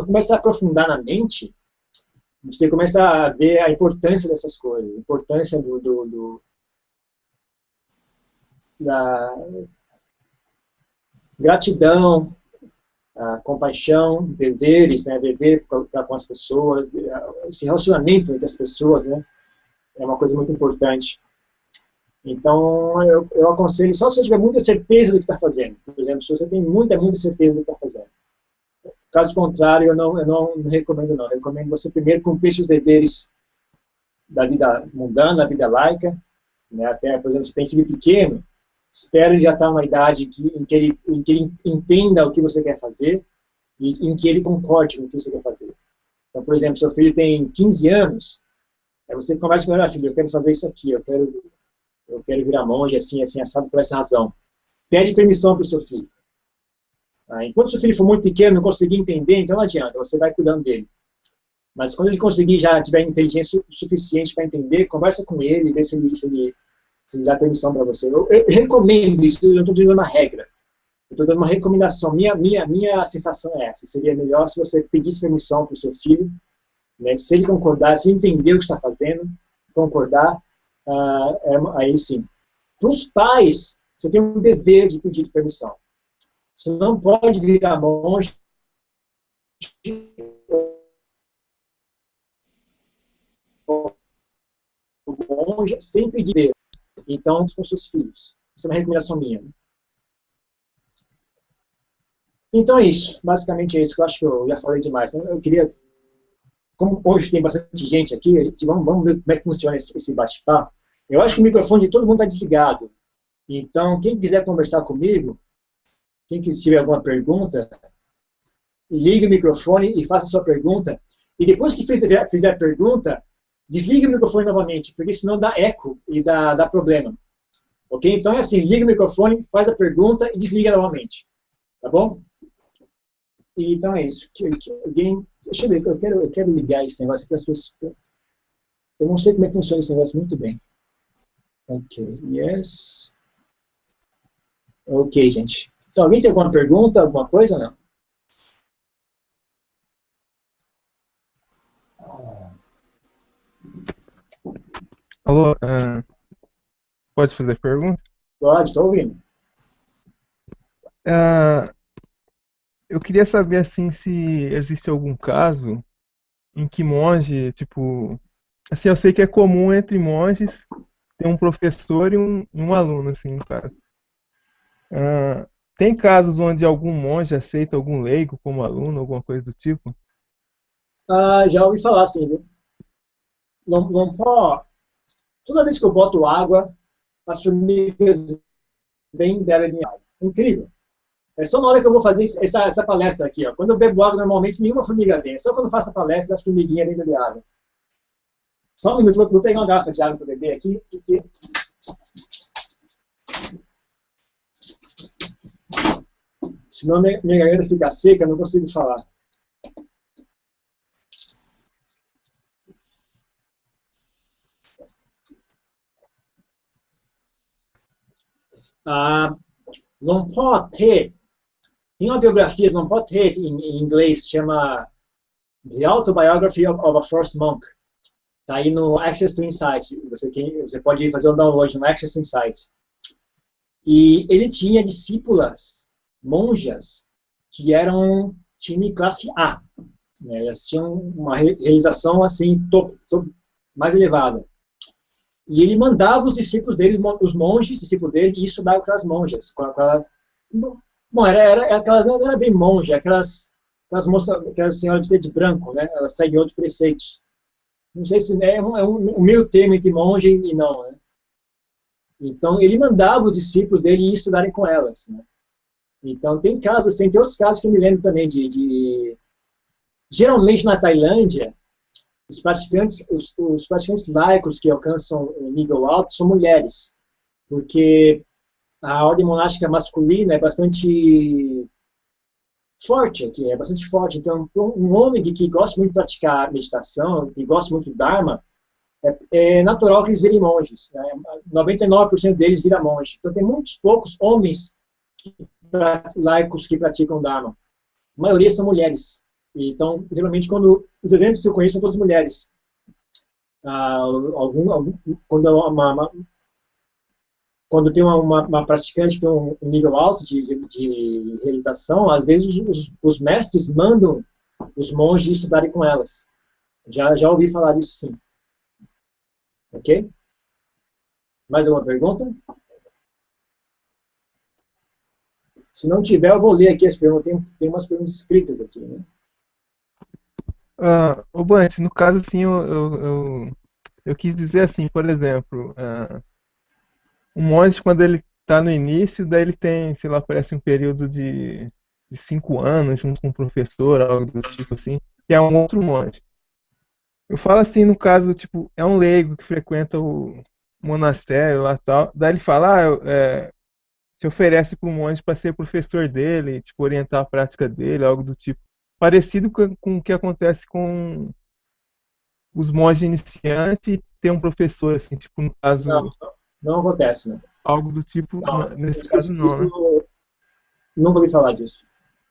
começa a aprofundar na mente, você começa a ver a importância dessas coisas, a importância da gratidão, compaixão, deveres, né, dever para com as pessoas, esse relacionamento entre as pessoas, né, é uma coisa muito importante. Então, eu aconselho, só se você tiver muita certeza do que está fazendo. Por exemplo, se você tem muita certeza do que está fazendo. Caso contrário, eu não recomendo, não. Eu recomendo você primeiro cumprir seus deveres da vida mundana, da vida laica, né, até, por exemplo, se tem filho pequeno, espero ele já estar numa idade em que ele entenda o que você quer fazer e em que ele concorde com o que você quer fazer. Então, por exemplo, seu filho tem 15 anos, aí você conversa com ele: filho, eu quero fazer isso aqui, eu quero virar monge, assim, assado, por essa razão. Pede permissão para o seu filho. Enquanto seu filho for muito pequeno, não conseguir entender, então não adianta, você vai cuidando dele. Mas quando ele conseguir, já tiver inteligência suficiente para entender, conversa com ele, vê se ele dá permissão para você. Eu recomendo isso, eu não estou dando uma regra. Eu estou dando uma recomendação. Minha sensação é essa. Seria melhor se você pedisse permissão para o seu filho, né, se ele concordar, se ele entender o que está fazendo, concordar, aí sim. Para os pais, você tem um dever de pedir permissão. Você não pode virar monge sem pedir. então com seus filhos. Essa é uma recomendação minha. Então é isso, basicamente é isso, que eu acho que eu já falei demais. Né? Eu queria, como hoje tem bastante gente aqui, vamos ver como é que funciona esse bate-papo. Eu acho que o microfone de todo mundo está desligado. Então, quem quiser conversar comigo, quem tiver alguma pergunta, ligue o microfone e faça a sua pergunta. E depois que fizer a pergunta, desligue o microfone novamente, porque senão dá eco e dá problema. Ok? Então é assim, liga o microfone, faz a pergunta e desliga novamente. Tá bom? E, então é isso. Deixa eu ver, eu quero ligar esse negócio aqui. Eu não sei como é que funciona esse negócio muito bem. Ok, yes. Ok, gente. Então, alguém tem alguma pergunta, alguma coisa ou não? Alô, pode fazer pergunta? Pode, estou ouvindo. Ah, eu queria saber assim se existe algum caso em que monge, tipo, assim, eu sei que é comum entre monges ter um professor e um aluno, assim, no caso. Ah, tem casos onde algum monge aceita algum leigo como aluno, alguma coisa do tipo? Já ouvi falar assim, viu? Não pode. Toda vez que eu boto água, as formigas vêm e bebem minha água. Incrível. É só na hora que eu vou fazer essa palestra aqui. Ó. Quando eu bebo água, normalmente nenhuma formiga vem. É só quando eu faço a palestra, as formiguinhas vêm beber água. Só um minuto, vou pegar uma garrafa de água para beber aqui. Porque... senão minha garganta fica seca, eu não consigo falar. Não pode ter. Tem uma biografia, não pode ter em inglês, chama The Autobiography of a First Monk. Está aí no Access to Insight. Você pode fazer um download no Access to Insight. E ele tinha discípulas, monjas, que eram time classe A. Né? Elas tinham uma realização assim, mais elevada. E ele mandava os discípulos dele, os monges, discípulos dele, ir estudar com aquelas monjas. Bom, não era bem monja, aquelas moças, aquelas senhoras vestidas de branco, né? Elas seguem outros preceitos. Não sei se é um meio termo entre monge e não, né? Então, ele mandava os discípulos dele ir estudarem com elas, né? Então, tem casos assim, tem outros casos que eu me lembro também geralmente na Tailândia, os praticantes laicos que alcançam um nível alto são mulheres, porque a ordem monástica masculina é bastante forte aqui, é bastante forte. Então, um homem que gosta muito de praticar meditação, que gosta muito do Dharma, é natural que eles virem monges. Né? 99% deles viram monge. Então, tem muitos poucos homens laicos que praticam Dharma. A maioria são mulheres. Então, geralmente, quando os eventos que eu conheço são todas mulheres. Quando tem uma praticante que tem um nível alto de realização, às vezes os mestres mandam os monges estudarem com elas. Já ouvi falar disso, sim. Ok? Mais alguma pergunta? Se não tiver, eu vou ler aqui as perguntas. Tem umas perguntas escritas aqui, né? Ô Bante, no caso assim, eu quis dizer assim, por exemplo, um monge quando ele está no início, daí ele tem, sei lá, parece um período de 5 anos junto com o professor, algo do tipo assim, que é um outro monge. Eu falo assim, no caso, tipo, é um leigo que frequenta o monastério lá e tal, daí ele fala, se oferece para um monge para ser professor dele, tipo, orientar a prática dele, algo do tipo. Parecido com o que acontece com os monges iniciantes e ter um professor, assim, tipo, no Não, caso, não acontece, né? algo do tipo, Não, nesse caso não, né? nunca ouvi falar disso.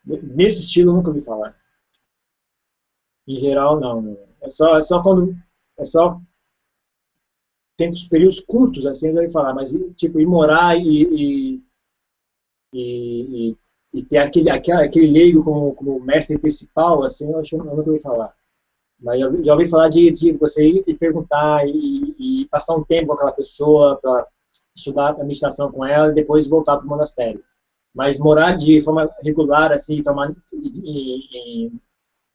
Nesse estilo, nunca ouvi falar. Em geral, não. É só quando... É só tempos, períodos curtos, assim, eu já ouvi falar. Mas, tipo, ir morar e, e ter aquele leigo como mestre principal, assim, eu nunca ouvi falar. Mas eu já ouvi falar de você ir e perguntar e passar um tempo com aquela pessoa estudar a meditação com ela e depois voltar para o monastério. Mas morar de forma regular, assim,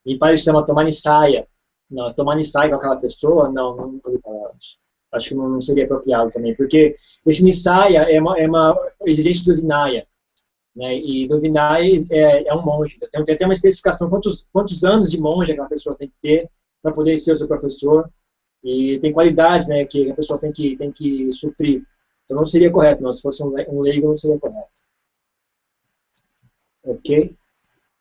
em países chama tomar nissaia. Não, tomar nissaia com aquela pessoa, não vou falar. Acho que não seria apropriado também, porque esse nissaia é uma exigência do Vinaya, né? E do Vinaya é um monge. Tem até uma especificação quantos anos de monge aquela pessoa tem que ter para poder ser o seu professor. E tem qualidades, né, que a pessoa tem que suprir. Então não seria correto, não. Se fosse um leigo, não seria correto. Ok?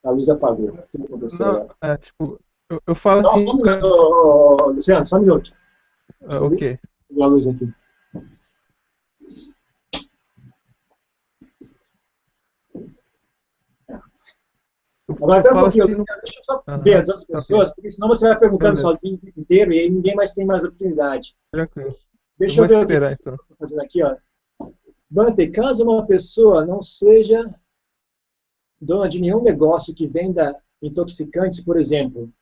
A luz apagou. O que aconteceu agora? Não, tipo, eu falo Não, só assim. um minuto, Luciano, só um minuto. Deixa eu Ok. ver a luz aqui. Agora, até um Fala pouquinho, assim. deixa eu só ver Aham, as outras ok. pessoas, porque senão você vai perguntando Beleza, sozinho o tempo inteiro e aí ninguém mais tem mais oportunidade. tranquilo. Eu Deixa vou eu ver o que esperar então. estou fazendo aqui, ó. Bante, caso uma pessoa não seja dona de nenhum negócio que venda intoxicantes, por exemplo,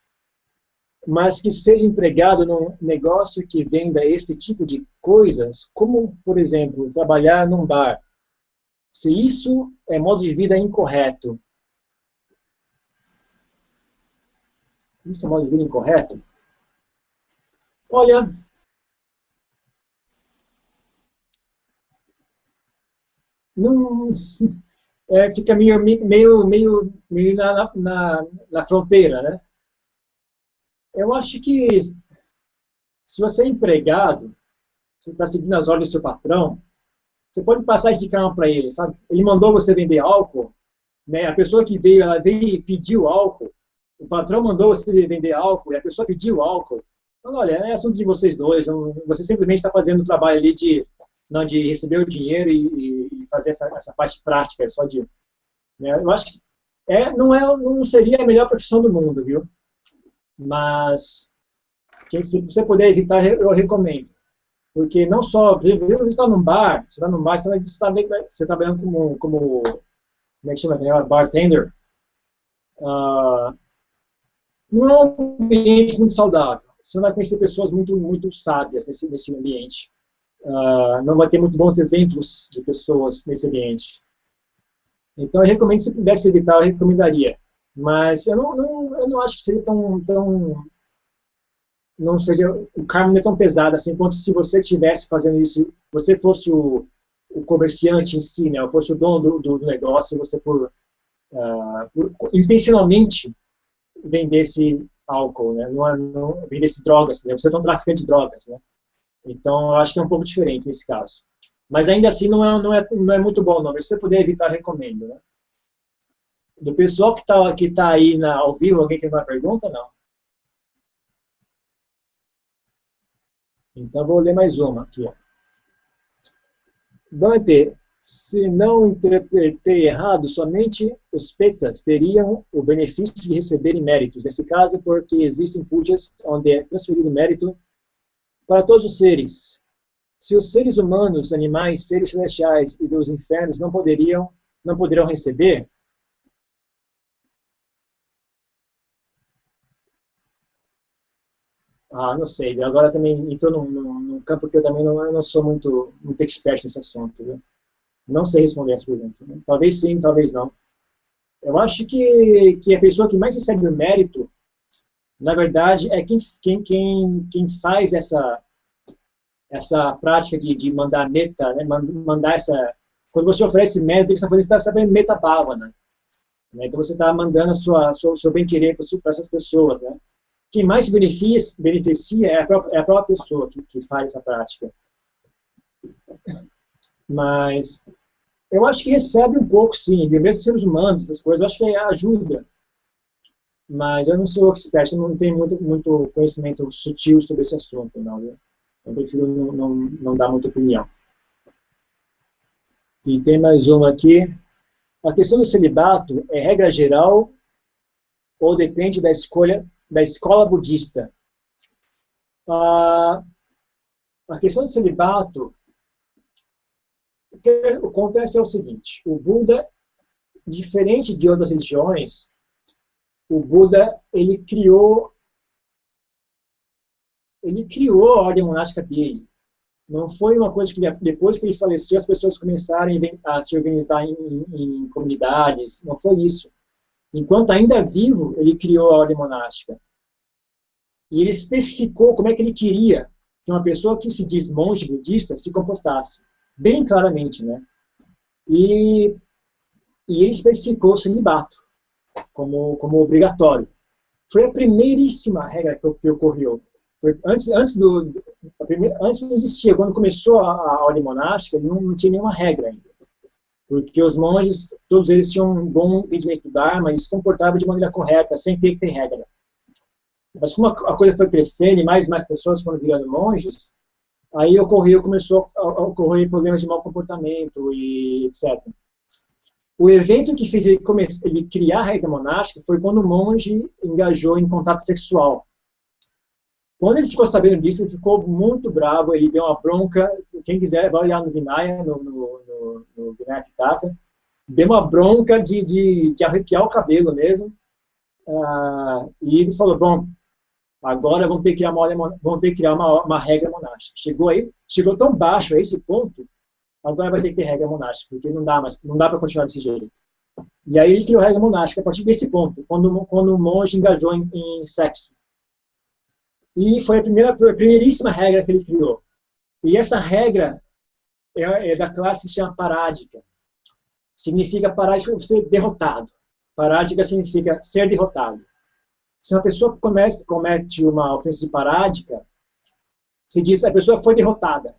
mas que seja empregado num negócio que venda esse tipo de coisas, como, por exemplo, trabalhar num bar. Se isso é modo de vida incorreto, isso é modo de vida incorreto? Olha, não, fica meio na fronteira, né? Eu acho que se você é empregado, você está seguindo as ordens do seu patrão, você pode passar esse carro para ele, sabe? Ele mandou você vender álcool, né? A pessoa que veio, ela veio e pediu álcool. O patrão mandou você vender álcool e a pessoa pediu álcool. Então, olha, é assunto de vocês dois. Você simplesmente está fazendo o trabalho ali de receber o dinheiro e fazer essa parte prática, só de, né? Eu acho que não seria a melhor profissão do mundo, viu? Mas se você puder evitar, eu recomendo. Porque não só, por exemplo, você está num bar, você está trabalhando como como é que chama, né? Bartender, não é um ambiente muito saudável. Você não vai conhecer pessoas muito sábias nesse ambiente. Não vai ter muito bons exemplos de pessoas nesse ambiente. Então, eu recomendo, se pudesse evitar, eu recomendaria. Mas eu não acho que seria não seja, o karma não é tão pesado assim, quanto se você estivesse fazendo isso, você fosse o comerciante em si, né? Ou fosse o dono do negócio, e você intencionalmente vendesse álcool, né? Não vendesse drogas, né? Você é um traficante de drogas, né? Então, eu acho que é um pouco diferente nesse caso. Mas ainda assim, não é muito bom, não. Se você puder evitar, recomendo, né? Do pessoal que tá aí ao vivo, alguém tem uma pergunta? Não. Então, vou ler mais uma aqui. Ó. Bante, se não interpretei errado, somente os petas teriam o benefício de receberem méritos. Nesse caso, porque existem pujas onde é transferido mérito para todos os seres. Se os seres humanos, animais, seres celestiais e dos infernos não poderão receber, não sei. Agora também estou num campo que eu também não sou muito expert nesse assunto. Viu? Não sei responder essa pergunta. Né? Talvez sim, talvez não. Eu acho que a pessoa que mais recebe o mérito, na verdade, é quem faz essa prática de mandar meta, né? Mandar essa... Quando você oferece mérito, você está fazendo meta-bhavana. Né? Então, você está mandando o seu bem-querer para essas pessoas. Né? Quem mais se beneficia é a própria pessoa que faz essa prática. Mas eu acho que recebe um pouco, sim. Mesmo seres humanos, essas coisas, eu acho que ajuda. Mas eu não sou expert, eu não tenho muito conhecimento sutil sobre esse assunto, não. Viu? Eu prefiro não dar muita opinião. E tem mais uma aqui. A questão do celibato é regra geral ou depende da escola budista? A questão do celibato, o que acontece é o seguinte, o Buda, diferente de outras religiões, o Buda, ele criou a ordem monástica dele. Não foi uma coisa que depois que ele faleceu as pessoas começaram a se organizar em comunidades. Não foi isso. Enquanto ainda vivo, ele criou a ordem monástica. E ele especificou como é que ele queria que uma pessoa que se diz monge budista se comportasse. Bem claramente, né? E ele especificou o celibato como obrigatório. Foi a primeiríssima regra que ocorreu. Foi antes não existia. Quando começou a ordem monástica, não tinha nenhuma regra ainda. Porque os monges, todos eles tinham um bom entendimento do Dharma e se comportavam de maneira correta, sem ter que ter regra. Mas como a coisa foi crescendo e mais pessoas foram virando monges, aí começou a ocorrer problemas de mau comportamento e etc. O evento que fez ele criar a regra monástica foi quando o monge engajou em contato sexual. Quando ele ficou sabendo disso, ele ficou muito bravo, ele deu uma bronca. Quem quiser, vai olhar no Vinaya, no Vinaya Pitaka, deu uma bronca de arrepiar o cabelo mesmo. E ele falou, bom, agora vamos ter que criar uma regra monástica. Chegou tão baixo a esse ponto, agora vai ter que ter regra monástica, porque não dá para continuar desse jeito. E aí ele criou a regra monástica a partir desse ponto, quando o monge engajou em sexo. E foi a primeiríssima regra que ele criou. E essa regra é da classe que se chama parádica. Significa parádica ser derrotado. Parádica significa ser derrotado. Se uma pessoa comete uma ofensa de parádica, se diz que a pessoa foi derrotada.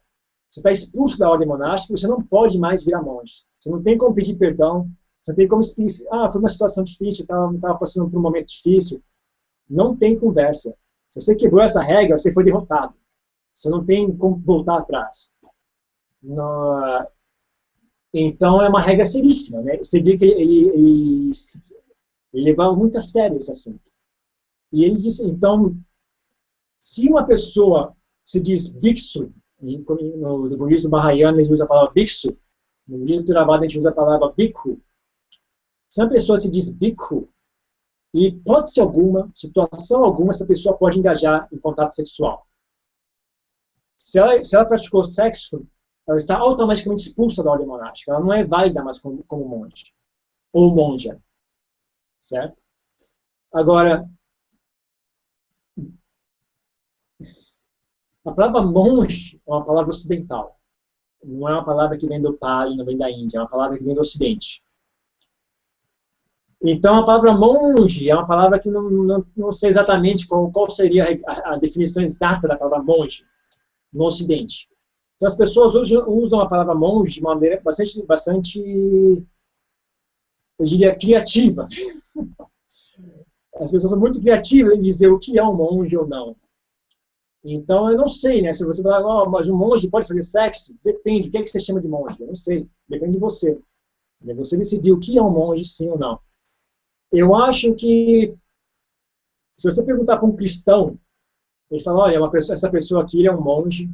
Você está expulso da ordem monástica, você não pode mais virar monge. Você não tem como pedir perdão, você não tem como explicar, foi uma situação difícil, estava passando por um momento difícil. Não tem conversa. Se você quebrou essa regra, você foi derrotado. Você não tem como voltar atrás. Então, é uma regra seríssima, né? Você vê que ele levava muito a sério esse assunto. E ele disse, então, se uma pessoa se diz bhiksu, no budismo mahayana a gente usa a palavra bhiksu, no budismo Theravada a gente usa a palavra bhikkhu. Se uma pessoa se diz bhikkhu, e hipótese alguma, situação alguma, essa pessoa pode engajar em contato sexual. Se ela praticou sexo, ela está automaticamente expulsa da ordem monástica. Ela não é válida mais como monge. Ou monja. Certo? Agora, a palavra monge é uma palavra ocidental. Não é uma palavra que vem do Pali, não vem da Índia. É uma palavra que vem do Ocidente. Então, a palavra monge é uma palavra que não sei exatamente qual seria a definição exata da palavra monge no Ocidente. Então, as pessoas hoje usam a palavra monge de maneira bastante, eu diria, criativa. As pessoas são muito criativas em dizer o que é um monge ou não. Então, eu não sei, né? Se você falar, mas um monge pode fazer sexo? Depende. O que é que você chama de monge? Eu não sei. Depende de você. Você decidir o que é um monge, sim ou não. Eu acho que, se você perguntar para um cristão, ele fala, olha, essa pessoa aqui é um monge,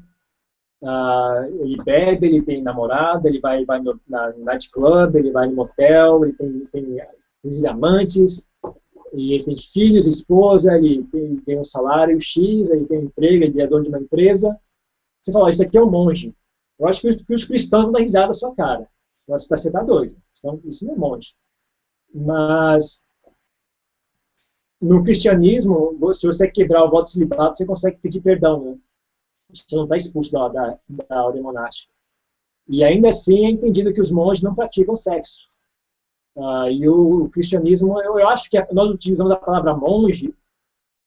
ele bebe, ele tem namorada, ele vai no nightclub, ele vai no motel, ele tem amantes, e ele tem filhos, esposa, ele tem um salário X, ele tem um emprego, ele é dono de uma empresa. Você fala, isso aqui é um monge. Eu acho que os cristãos vão dar risada da sua cara. Você está doido. Isso não é monge. Mas, no cristianismo, se você quebrar o voto de celibato, você consegue pedir perdão, né? Você não está expulso da ordem monástica. E ainda assim é entendido que os monges não praticam sexo. E o cristianismo, eu acho que nós utilizamos a palavra monge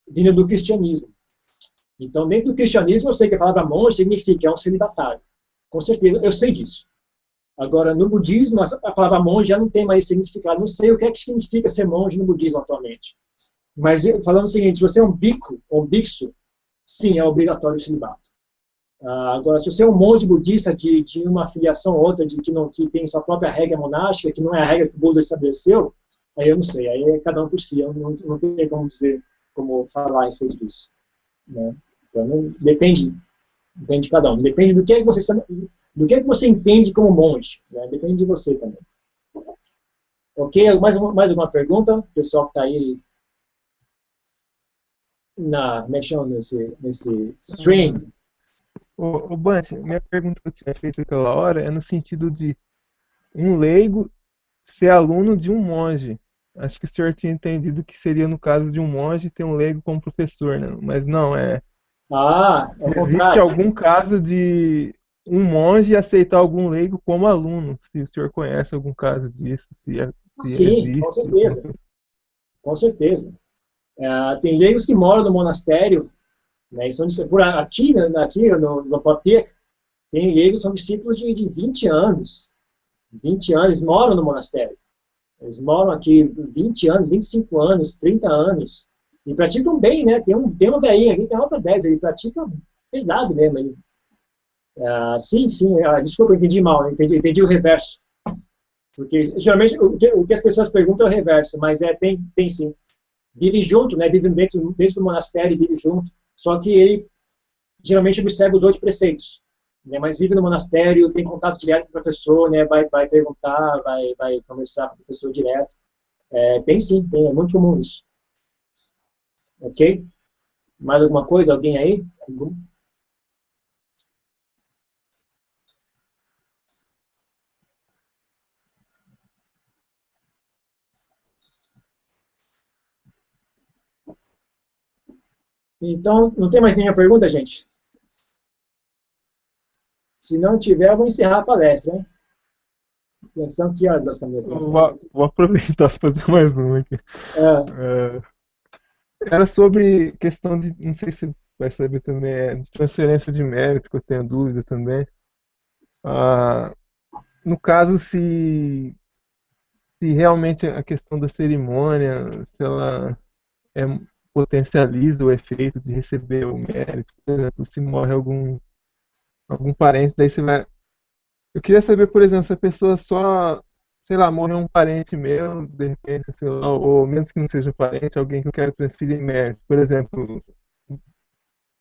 vindo do cristianismo. Então, dentro do cristianismo, eu sei que a palavra monge significa um celibatário. Com certeza, eu sei disso. Agora, no budismo, a palavra monge já não tem mais significado. Não sei o que é que significa ser monge no budismo atualmente. Mas, falando o seguinte, se você é um bhikkhu ou um bhiksu, sim, é obrigatório o celibato. Agora, se você é um monge budista de uma filiação ou outra, que tem sua própria regra monástica, que não é a regra que o Buda estabeleceu, aí eu não sei, aí é cada um por si, eu não tenho como falar a respeito disso. Né? Então, depende de cada um, depende do que é que você entende como monge, né? Depende de você também. Ok? Mais alguma pergunta? O pessoal que está aí como é que chama nesse stream? Ô, Bante, minha pergunta que eu tinha feito aquela hora é no sentido de um leigo ser aluno de um monge. Acho que o senhor tinha entendido que seria no caso de um monge ter um leigo como professor, né? Mas não, Ah, é se o existe contrário. algum caso de um monge aceitar algum leigo como aluno, se o senhor conhece algum caso disso, se Sim, com existe alguma certeza, coisa. com certeza. Tem leigos que moram no monastério, né, e são, aqui, né, aqui no Papiec, tem leigos que são discípulos de 20 anos. 20 anos, moram no monastério. Eles moram aqui 20 anos, 25 anos, 30 anos, e praticam bem, né? Tem um velhinho aqui, tem alta 10, ele pratica pesado mesmo. Sim, sim, desculpa, eu entendi mal, entendi o reverso. Porque geralmente o que as pessoas perguntam é o reverso, mas tem sim. Vive junto, né? Vive dentro do monastério, vive junto. Só que ele geralmente observa os 8 preceitos, né? Mas vive no monastério, tem contato direto com o professor, né? Vai perguntar, vai conversar com o professor direto. Tem sim, é muito comum isso. Ok? Mais alguma coisa? Alguém aí? Então, não tem mais nenhuma pergunta, gente? Se não tiver, eu vou encerrar a palestra, hein? Atenção, que horas nós estamos? Nós estamos aqui. Vou aproveitar para fazer mais um aqui. Ah, É, era sobre questão de, não sei se você vai saber também, de transferência de mérito, que eu tenho dúvida também. Ah, no caso, se realmente a questão da cerimônia, se ela é, potencializa o efeito de receber o mérito, por exemplo, se morre algum parente, daí você vai. Eu queria saber, por exemplo, se a pessoa só, sei lá, morreu um parente meu, de repente, sei lá, ou mesmo que não seja parente, alguém que eu quero transferir mérito, por exemplo.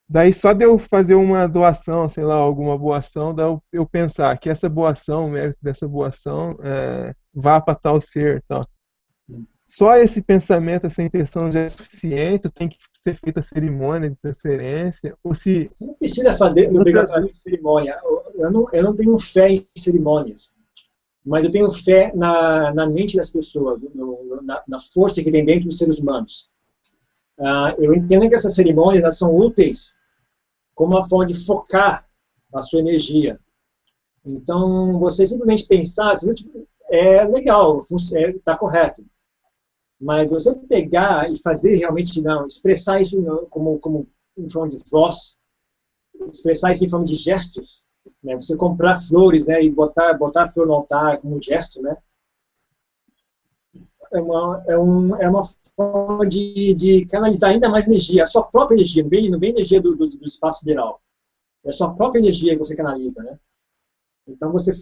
Daí só de eu fazer uma doação, sei lá, alguma boa ação, daí eu pensar que essa boa ação, o mérito dessa boa ação, vá para tal ser, tal. Só esse pensamento, essa intenção já é suficiente, tem que ser feita a cerimônia de transferência, ou se não precisa fazer muitas vezes. obrigatoriamente cerimônia. Eu não tenho fé em cerimônias, mas eu tenho fé na mente das pessoas, na força que tem dentro dos seres humanos. Eu entendo que essas cerimônias elas são úteis como uma forma de focar a sua energia. Então, você simplesmente pensar, é legal, está correto. Mas você pegar e fazer realmente, não, expressar isso como em forma de voz, expressar isso em forma de gestos, né? Você comprar flores, né, e botar flor no altar como um gesto, né? É uma forma de canalizar ainda mais energia, a sua própria energia, não vem energia do espaço sideral. É a sua própria energia que você canaliza, né? Então, você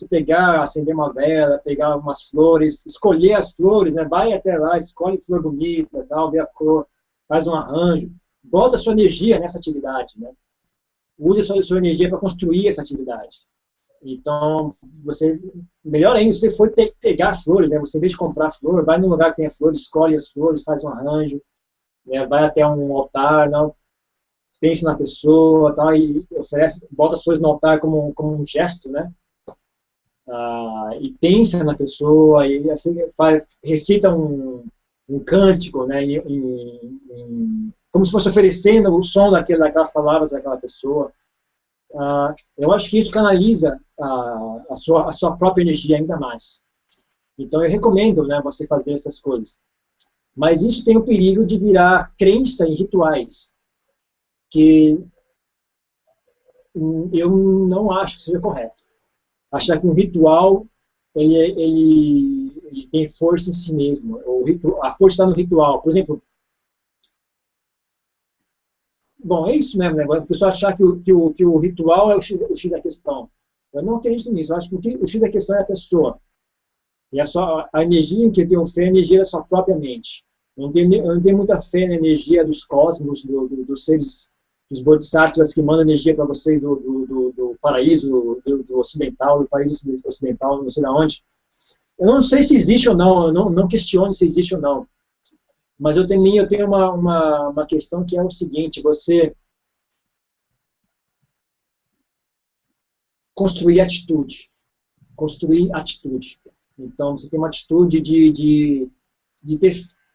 pegar, acender uma vela, pegar umas flores, escolher as flores, né? Vai até lá, escolhe flor bonita, tal, vê a cor, faz um arranjo, bota a sua energia nessa atividade, né? Use a sua energia para construir essa atividade. Então, melhor ainda, se você for pegar flores, né? Você, em vez de comprar flor, vai num lugar que tenha flores, escolhe as flores, faz um arranjo, né? Vai até um altar, não, pense na pessoa, tal, e bota as flores no altar como um gesto, né? E pensa na pessoa, e assim, recita um cântico, né? Como se fosse oferecendo o som daquelas palavras daquela pessoa. Eu acho que isso canaliza a sua própria energia ainda mais. Então, eu recomendo, né, você fazer essas coisas. Mas isso tem o perigo de virar crença em rituais, que eu não acho que seja correto. Achar que um ritual ele tem força em si mesmo. A força está no ritual. Por exemplo, bom, é isso mesmo, né? A pessoa achar que o ritual é o X da questão. Eu não acredito nisso. Eu acho que o X da questão é a pessoa. E a energia em que eu tenho fé é a energia da sua própria mente. Eu não tenho muita fé na energia dos cosmos, dos seres, dos bodhisattvas que mandam energia para vocês do paraíso, do ocidental, do paraíso ocidental, não sei de onde. Eu não sei se existe ou não, eu não questiono se existe ou não. Mas eu tenho uma questão que é o seguinte: construir atitude. Construir atitude. Então, você tem uma atitude de ter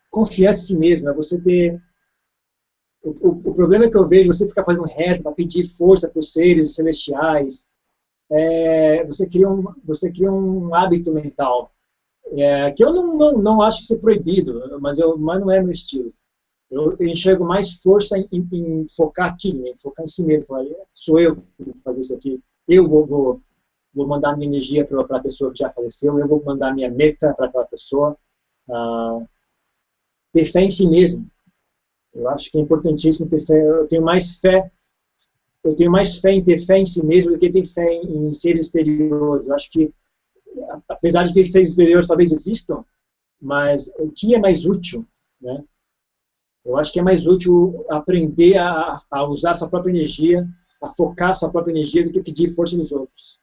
confiança em si mesmo, né? Você ter... O problema é que eu vejo você ficar fazendo reza para pedir força para os seres celestiais. Você cria um hábito mental. Que eu não acho ser proibido, mas não é meu estilo. Eu enxergo mais força em focar aqui, né? Focar em si mesmo. Falar, sou eu que vou fazer isso aqui. Eu vou mandar minha energia para a pessoa que já faleceu, eu vou mandar minha meta para aquela pessoa. Ter fé em si mesmo. Eu acho que é importantíssimo ter fé. Eu tenho mais fé em ter fé em si mesmo do que ter fé em seres exteriores. Eu acho que, apesar de ter seres exteriores talvez existam, mas o que é mais útil, né? Eu acho que é mais útil aprender a usar a sua própria energia, a focar a sua própria energia do que pedir força nos outros.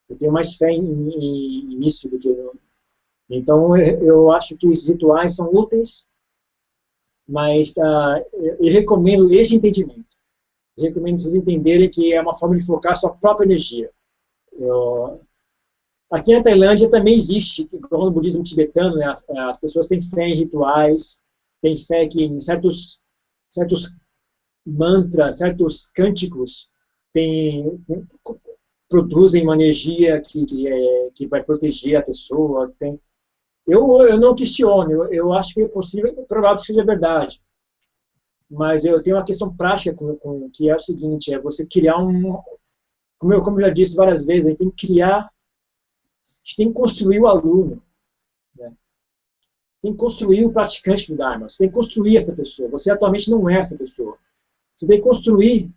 Eu tenho mais fé nisso do que eu. Então, eu acho que esses rituais são úteis, mas eu recomendo esse entendimento. Eu recomendo vocês entenderem que é uma forma de focar a sua própria energia. Aqui na Tailândia também existe, igual no budismo tibetano, né, as pessoas têm fé em rituais, têm fé que em certos mantras, certos cânticos produzem uma energia que vai proteger a pessoa. Eu não questiono, eu acho que é possível, é provável que seja verdade. Mas eu tenho uma questão prática que é o seguinte, é você criar como eu já disse várias vezes, a gente tem que construir o aluno, né? Tem que construir o praticante do Dharma, você tem que construir essa pessoa, você atualmente não é essa pessoa. Você tem que construir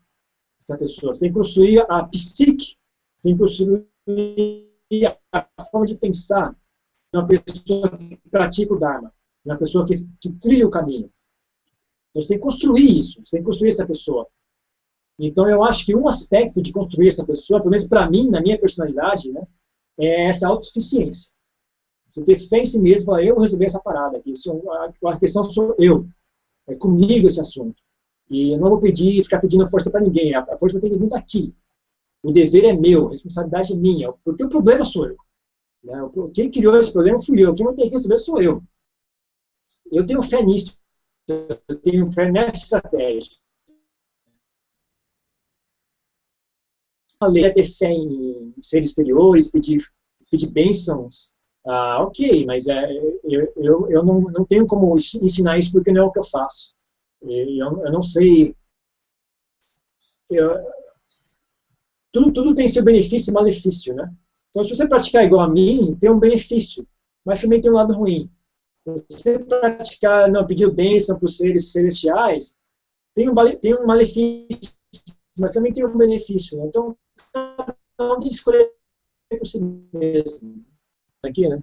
essa pessoa, você tem que construir a psique, você tem que construir a forma de pensar de uma pessoa que pratica o Dharma, de uma pessoa que trilha o caminho. Então, você tem que construir isso, você tem que construir essa pessoa. Então, eu acho que um aspecto de construir essa pessoa, pelo menos para mim, na minha personalidade, né, é essa autossuficiência. Você ter fé em si mesmo e falar, eu vou resolver essa parada aqui. A questão sou eu. É comigo esse assunto. E eu não vou ficar pedindo força para ninguém. A força tem que vir daqui. O dever é meu, a responsabilidade é minha. Porque o problema sou eu. Né? Quem criou esse problema fui eu. Quem vai ter que resolver sou eu. Eu tenho fé nisso. Eu tenho fé nessa estratégia. Falei ter fé em seres exteriores, pedir bênçãos. Ok, mas eu não tenho como ensinar isso porque não é o que eu faço. Eu não sei. Tudo tem seu benefício e malefício, né? Então, se você praticar igual a mim, tem um benefício, mas também tem um lado ruim. Se você praticar, não, pedir bênção para os seres celestiais, tem um malefício, mas também tem um benefício, né? Então, cada um tem que escolher por si mesmo. Aqui, né?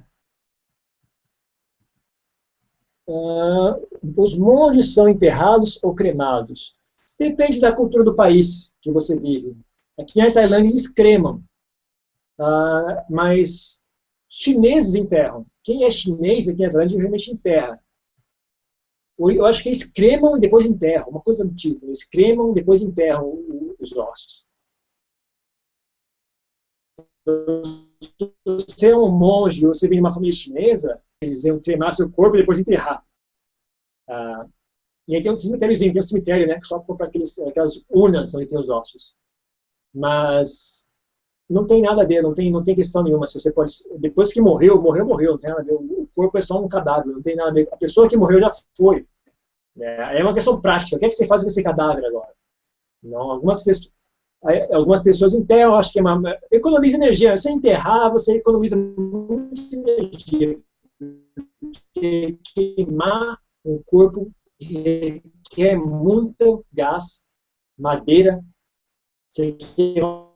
Os monges são enterrados ou cremados? Depende da cultura do país que você vive. Aqui na Tailândia eles cremam, mas chineses enterram. Quem é chinês aqui na Tailândia realmente enterra. Eu acho que eles cremam e depois enterram, uma coisa do tipo. Eles cremam e depois enterram os ossos. Se você é um monge ou você vem de uma família chinesa, eles vão cremar seu corpo e depois enterrar. E aí tem um cemitériozinho, tem um cemitério, né, que só compra aquelas urnas onde tem os ossos. Mas não tem nada a ver, não tem questão nenhuma. Se você pode, depois que morreu, não tem nada a ver. O corpo é só um cadáver, não tem nada a ver. A pessoa que morreu já foi. É uma questão prática. O que é que você faz com esse cadáver agora? Não, algumas pessoas enterram, acho que economiza energia. Se você enterrar, você economiza muita energia. Porque queimar um corpo requer muito gás, madeira. Você queima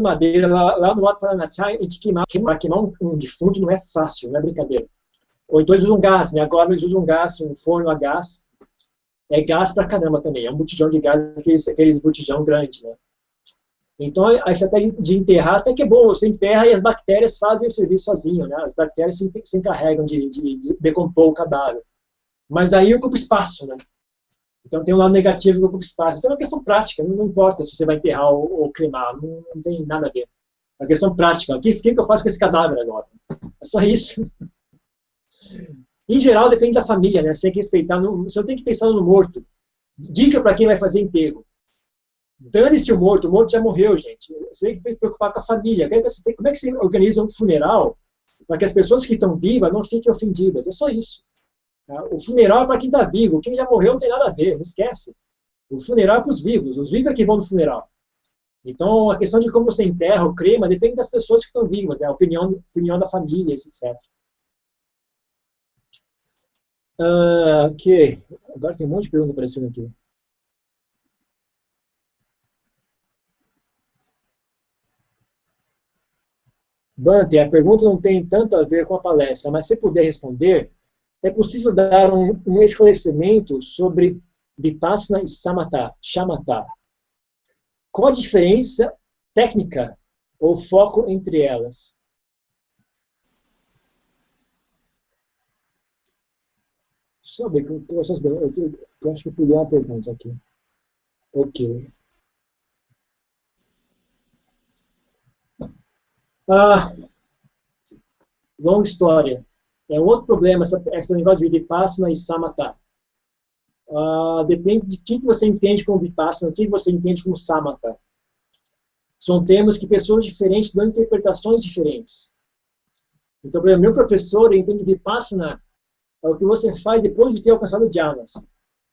madeira. Lá no Alto Paranachá, a gente queimar um defunto não é fácil, não é brincadeira. Ou então eles usam gás, né? Agora eles usam gás, um forno a gás. É gás pra caramba também, é um botijão de gás, aqueles botijão grande, né? Então, a estratégia de enterrar até que é boa, você enterra e as bactérias fazem o serviço sozinho, né? As bactérias se encarregam de decompor o cadáver. Mas aí ocupa espaço, né? Então tem um lado negativo que ocupa espaço. Então é uma questão prática, não importa se você vai enterrar ou cremar, não tem nada a ver. A questão prática. O que eu faço com esse cadáver agora? É só isso. Em geral, depende da família, né? Você tem que respeitar, você não tem que pensar no morto. Dica para quem vai fazer enterro. Dane-se o morto já morreu, gente. Você tem que se preocupar com a família. Como é que você organiza um funeral para que as pessoas que estão vivas não fiquem ofendidas? É só isso. Tá? O funeral é para quem está vivo. Quem já morreu não tem nada a ver, não esquece. O funeral é para os vivos é que vão no funeral. Então, a questão de como você enterra ou crema depende das pessoas que estão vivas, né? A opinião da família, etc. Ok. Agora tem um monte de perguntas aparecendo aqui. Bante, a pergunta não tem tanto a ver com a palestra, mas se puder responder, é possível dar um esclarecimento sobre Vipassana e Shamatha? Qual a diferença técnica ou foco entre elas? Deixa eu ver, eu acho que eu peguei uma pergunta aqui. Ok. Longa história. É um outro problema, esse negócio de Vipassana e Samatha. Depende de que você entende como Vipassana, o que você entende como Samatha. São termos que pessoas diferentes dão interpretações diferentes. Então, por exemplo, meu professor entende Vipassana é o que você faz depois de ter alcançado jhanas.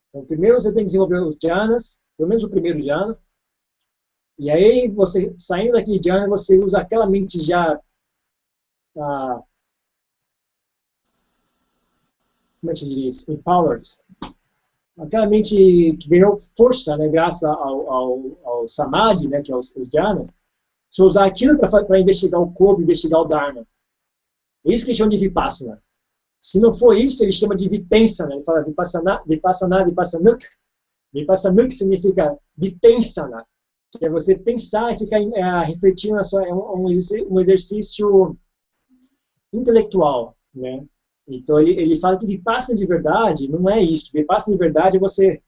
Então, primeiro você tem que desenvolver os jhanas, pelo menos o primeiro jhana, e aí, você saindo daquele jhana, você usa aquela mente já, como é que se diz isso? Empowered. Aquela mente que ganhou força, né, graças ao samadhi, né, que é os jhanas, você usar aquilo para investigar o corpo, investigar o dharma. É isso que eles chamam de vipassana. Se não for isso, ele chama de vipensana. Ele fala vipassana, vipassana, vipassanuk. Vipassanuk significa vipensana, que é você pensar e ficar refletindo é um exercício intelectual, né? Então ele fala que vipassana de verdade não é isso. Vipassana de verdade é você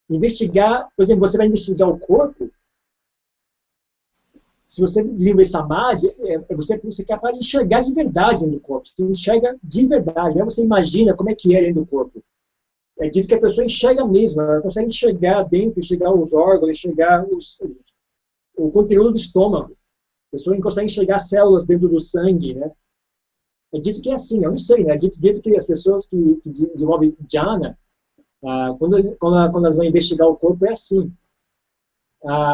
investigar, por exemplo, você vai investigar o corpo. Se você desenvolver samadhi, você é capaz de enxergar de verdade dentro do corpo. Você enxerga de verdade, não é você imagina como é que é dentro do corpo. É dito que a pessoa enxerga mesmo, ela consegue enxergar dentro, enxergar os órgãos, enxergar o conteúdo do estômago. A pessoa consegue enxergar células dentro do sangue, né? É dito que é assim, eu não sei, né? É dito que as pessoas que desenvolvem jhana, quando elas vão investigar o corpo, é assim.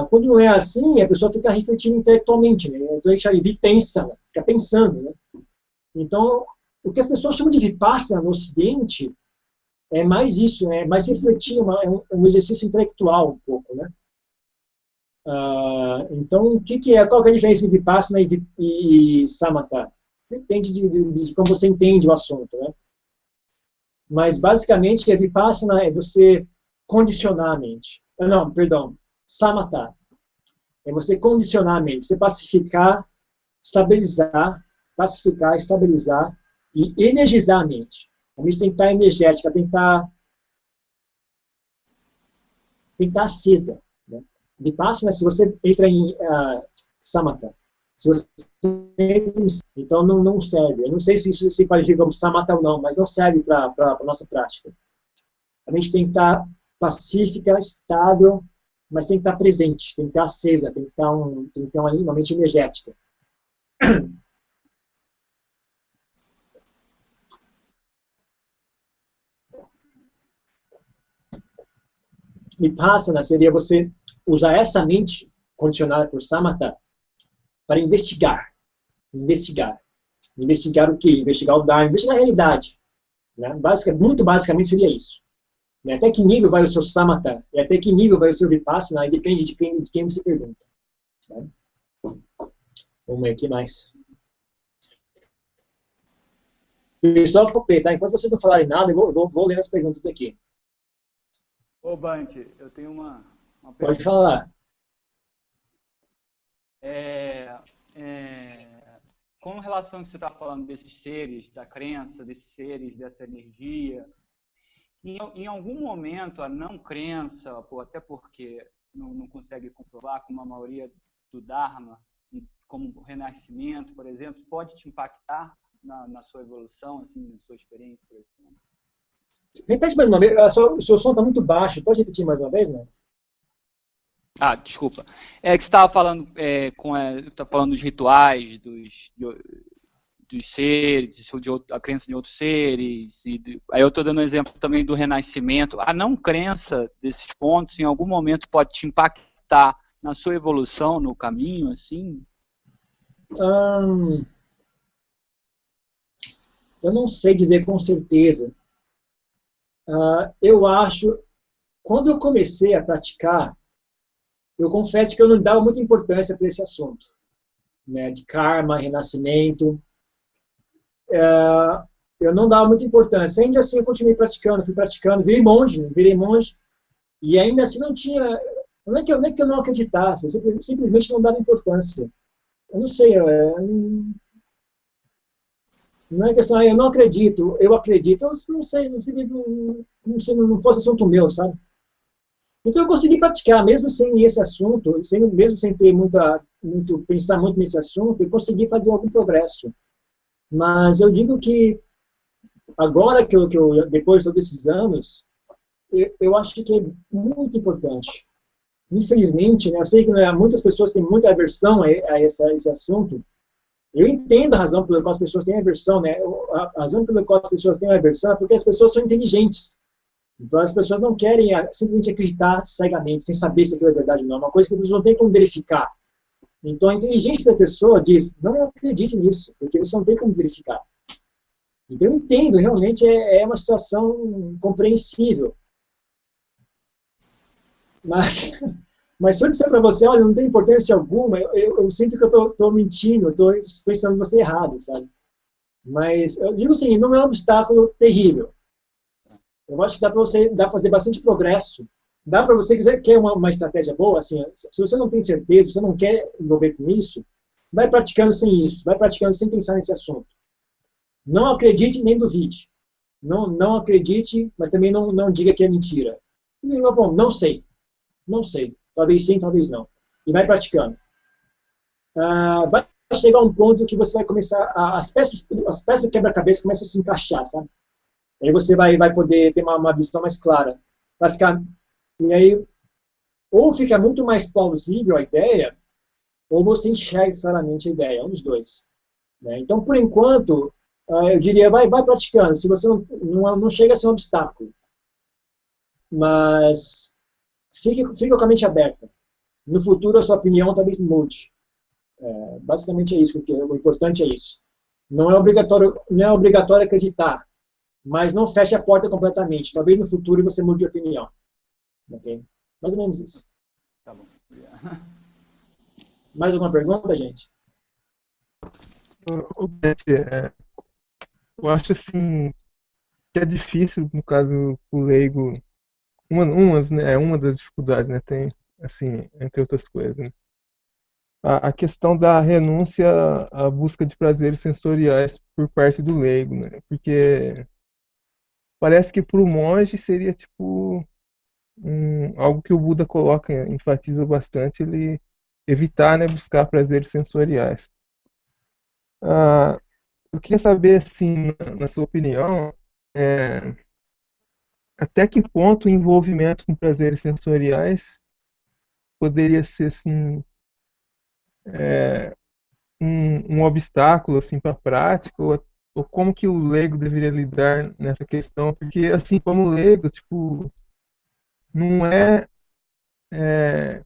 Quando não é assim, a pessoa fica refletindo intelectualmente, né? Então, a gente vipensa, né? Fica pensando, né? Então, o que as pessoas chamam de vipassana no Ocidente é mais isso, né? É mais refletir, é um exercício intelectual um pouco, né? Então, qual que é a diferença entre vipassana e samatha? Depende de como você entende o assunto, né? Mas, basicamente, a vipassana é você condicionar a mente. Não, perdão. Samatha é você condicionar a mente, você pacificar, estabilizar e energizar a mente. A mente tem que estar energética, tem que estar acesa. Né? Vipassana, se você entra em Samatha, se você entra em, então não serve. Eu não sei se isso se qualifica como Samatha ou não, mas não serve para a nossa prática. A mente tem que estar pacífica, estável, mas tem que estar presente, tem que estar acesa, tem que ter uma mente energética. Vipassana seria você usar essa mente condicionada por samatha para investigar. Investigar o quê? Investigar o Dharma, investigar a realidade. Né? Muito basicamente seria isso. Né? Até que nível vai o seu samatha e até que nível vai o seu vipassana, aí depende de quem você pergunta. Né? Vamos ver aqui mais. Pessoal, tá? Enquanto vocês não falarem nada, eu vou ler as perguntas aqui. Ô, Bante, eu tenho uma pergunta. Pode falar. Com relação ao que você está falando desses seres, da crença, desses seres, dessa energia, em algum momento a não crença, até porque não consegue comprovar, como a maioria do Dharma, como o renascimento, por exemplo, pode te impactar na sua evolução, assim, na sua experiência, por exemplo? Repete mais uma vez, o seu som está muito baixo, pode repetir mais uma vez, não? Ah, desculpa. É que você estava falando, tá falando dos rituais, dos seres, a crença de outros seres. Aí eu estou dando um exemplo também do renascimento. A não crença desses pontos, em algum momento, pode te impactar na sua evolução, no caminho, assim? Eu não sei dizer com certeza. Eu acho, quando eu comecei a praticar, eu confesso que eu não dava muita importância para esse assunto, né, de karma, renascimento. Eu não dava muita importância. Ainda assim, eu continuei praticando, fui praticando, virei monge, e ainda assim não tinha. Não é que eu não acreditasse, eu simplesmente não dava importância. Eu não sei, não é questão, eu não acredito, eu acredito, eu não sei, não fosse assunto meu, sabe? Então eu consegui praticar, mesmo sem esse assunto, mesmo sem ter pensar muito nesse assunto, eu consegui fazer algum progresso. Mas eu digo que agora depois de todos esses anos, eu acho que é muito importante. Infelizmente, né, eu sei que muitas pessoas têm muita aversão a esse assunto. Eu entendo a razão pela qual as pessoas têm aversão, né? A razão pela qual as pessoas têm aversão é porque as pessoas são inteligentes. Então as pessoas não querem simplesmente acreditar cegamente, sem saber se aquilo é verdade ou não. É uma coisa que eles não têm como verificar. Então a inteligência da pessoa diz, não acredite nisso, porque você não tem como verificar. Então eu entendo, realmente é uma situação compreensível. Mas se eu disser para você, olha, não tem importância alguma, eu sinto que eu estou mentindo, estou ensinando você errado, sabe? Mas eu digo assim, não é um obstáculo terrível. Eu acho que dá para fazer bastante progresso. Dá para você quer uma estratégia boa, assim, se você não tem certeza, se você não quer envolver com isso, vai praticando sem isso, vai praticando sem pensar nesse assunto. Não acredite nem duvide. Não acredite, mas também não diga que é mentira. Bom, não sei. Talvez sim, talvez não. E vai praticando. Vai chegar um ponto que você vai começar, as peças do quebra-cabeça começam a se encaixar, sabe? Aí você vai poder ter uma visão mais clara. Vai ficar, e aí, ou fica muito mais plausível a ideia, ou você enxerga claramente a ideia, um dos dois. Né? Então, por enquanto, eu diria, vai praticando. Se você não chega a ser um obstáculo, mas fique com a mente aberta. No futuro, a sua opinião talvez mude. Basicamente é isso, porque o importante é isso. Não é obrigatório acreditar, mas não feche a porta completamente. Talvez no futuro você mude de opinião. Okay? Mais ou menos isso. Tá bom. Mais alguma pergunta, gente? Beth, eu acho assim que é difícil, no caso, o leigo, uma das dificuldades, né, tem, assim, entre outras coisas, né? A questão da renúncia à busca de prazeres sensoriais por parte do leigo, né? Porque parece que para o monge seria tipo algo que o Buda coloca, enfatiza bastante, ele evitar, né, buscar prazeres sensoriais. Eu queria saber, assim, na sua opinião, é, até que ponto o envolvimento com prazeres sensoriais poderia ser, assim, um obstáculo, assim, para a prática, ou como que o leigo deveria lidar nessa questão, porque, assim, como leigo, tipo, não é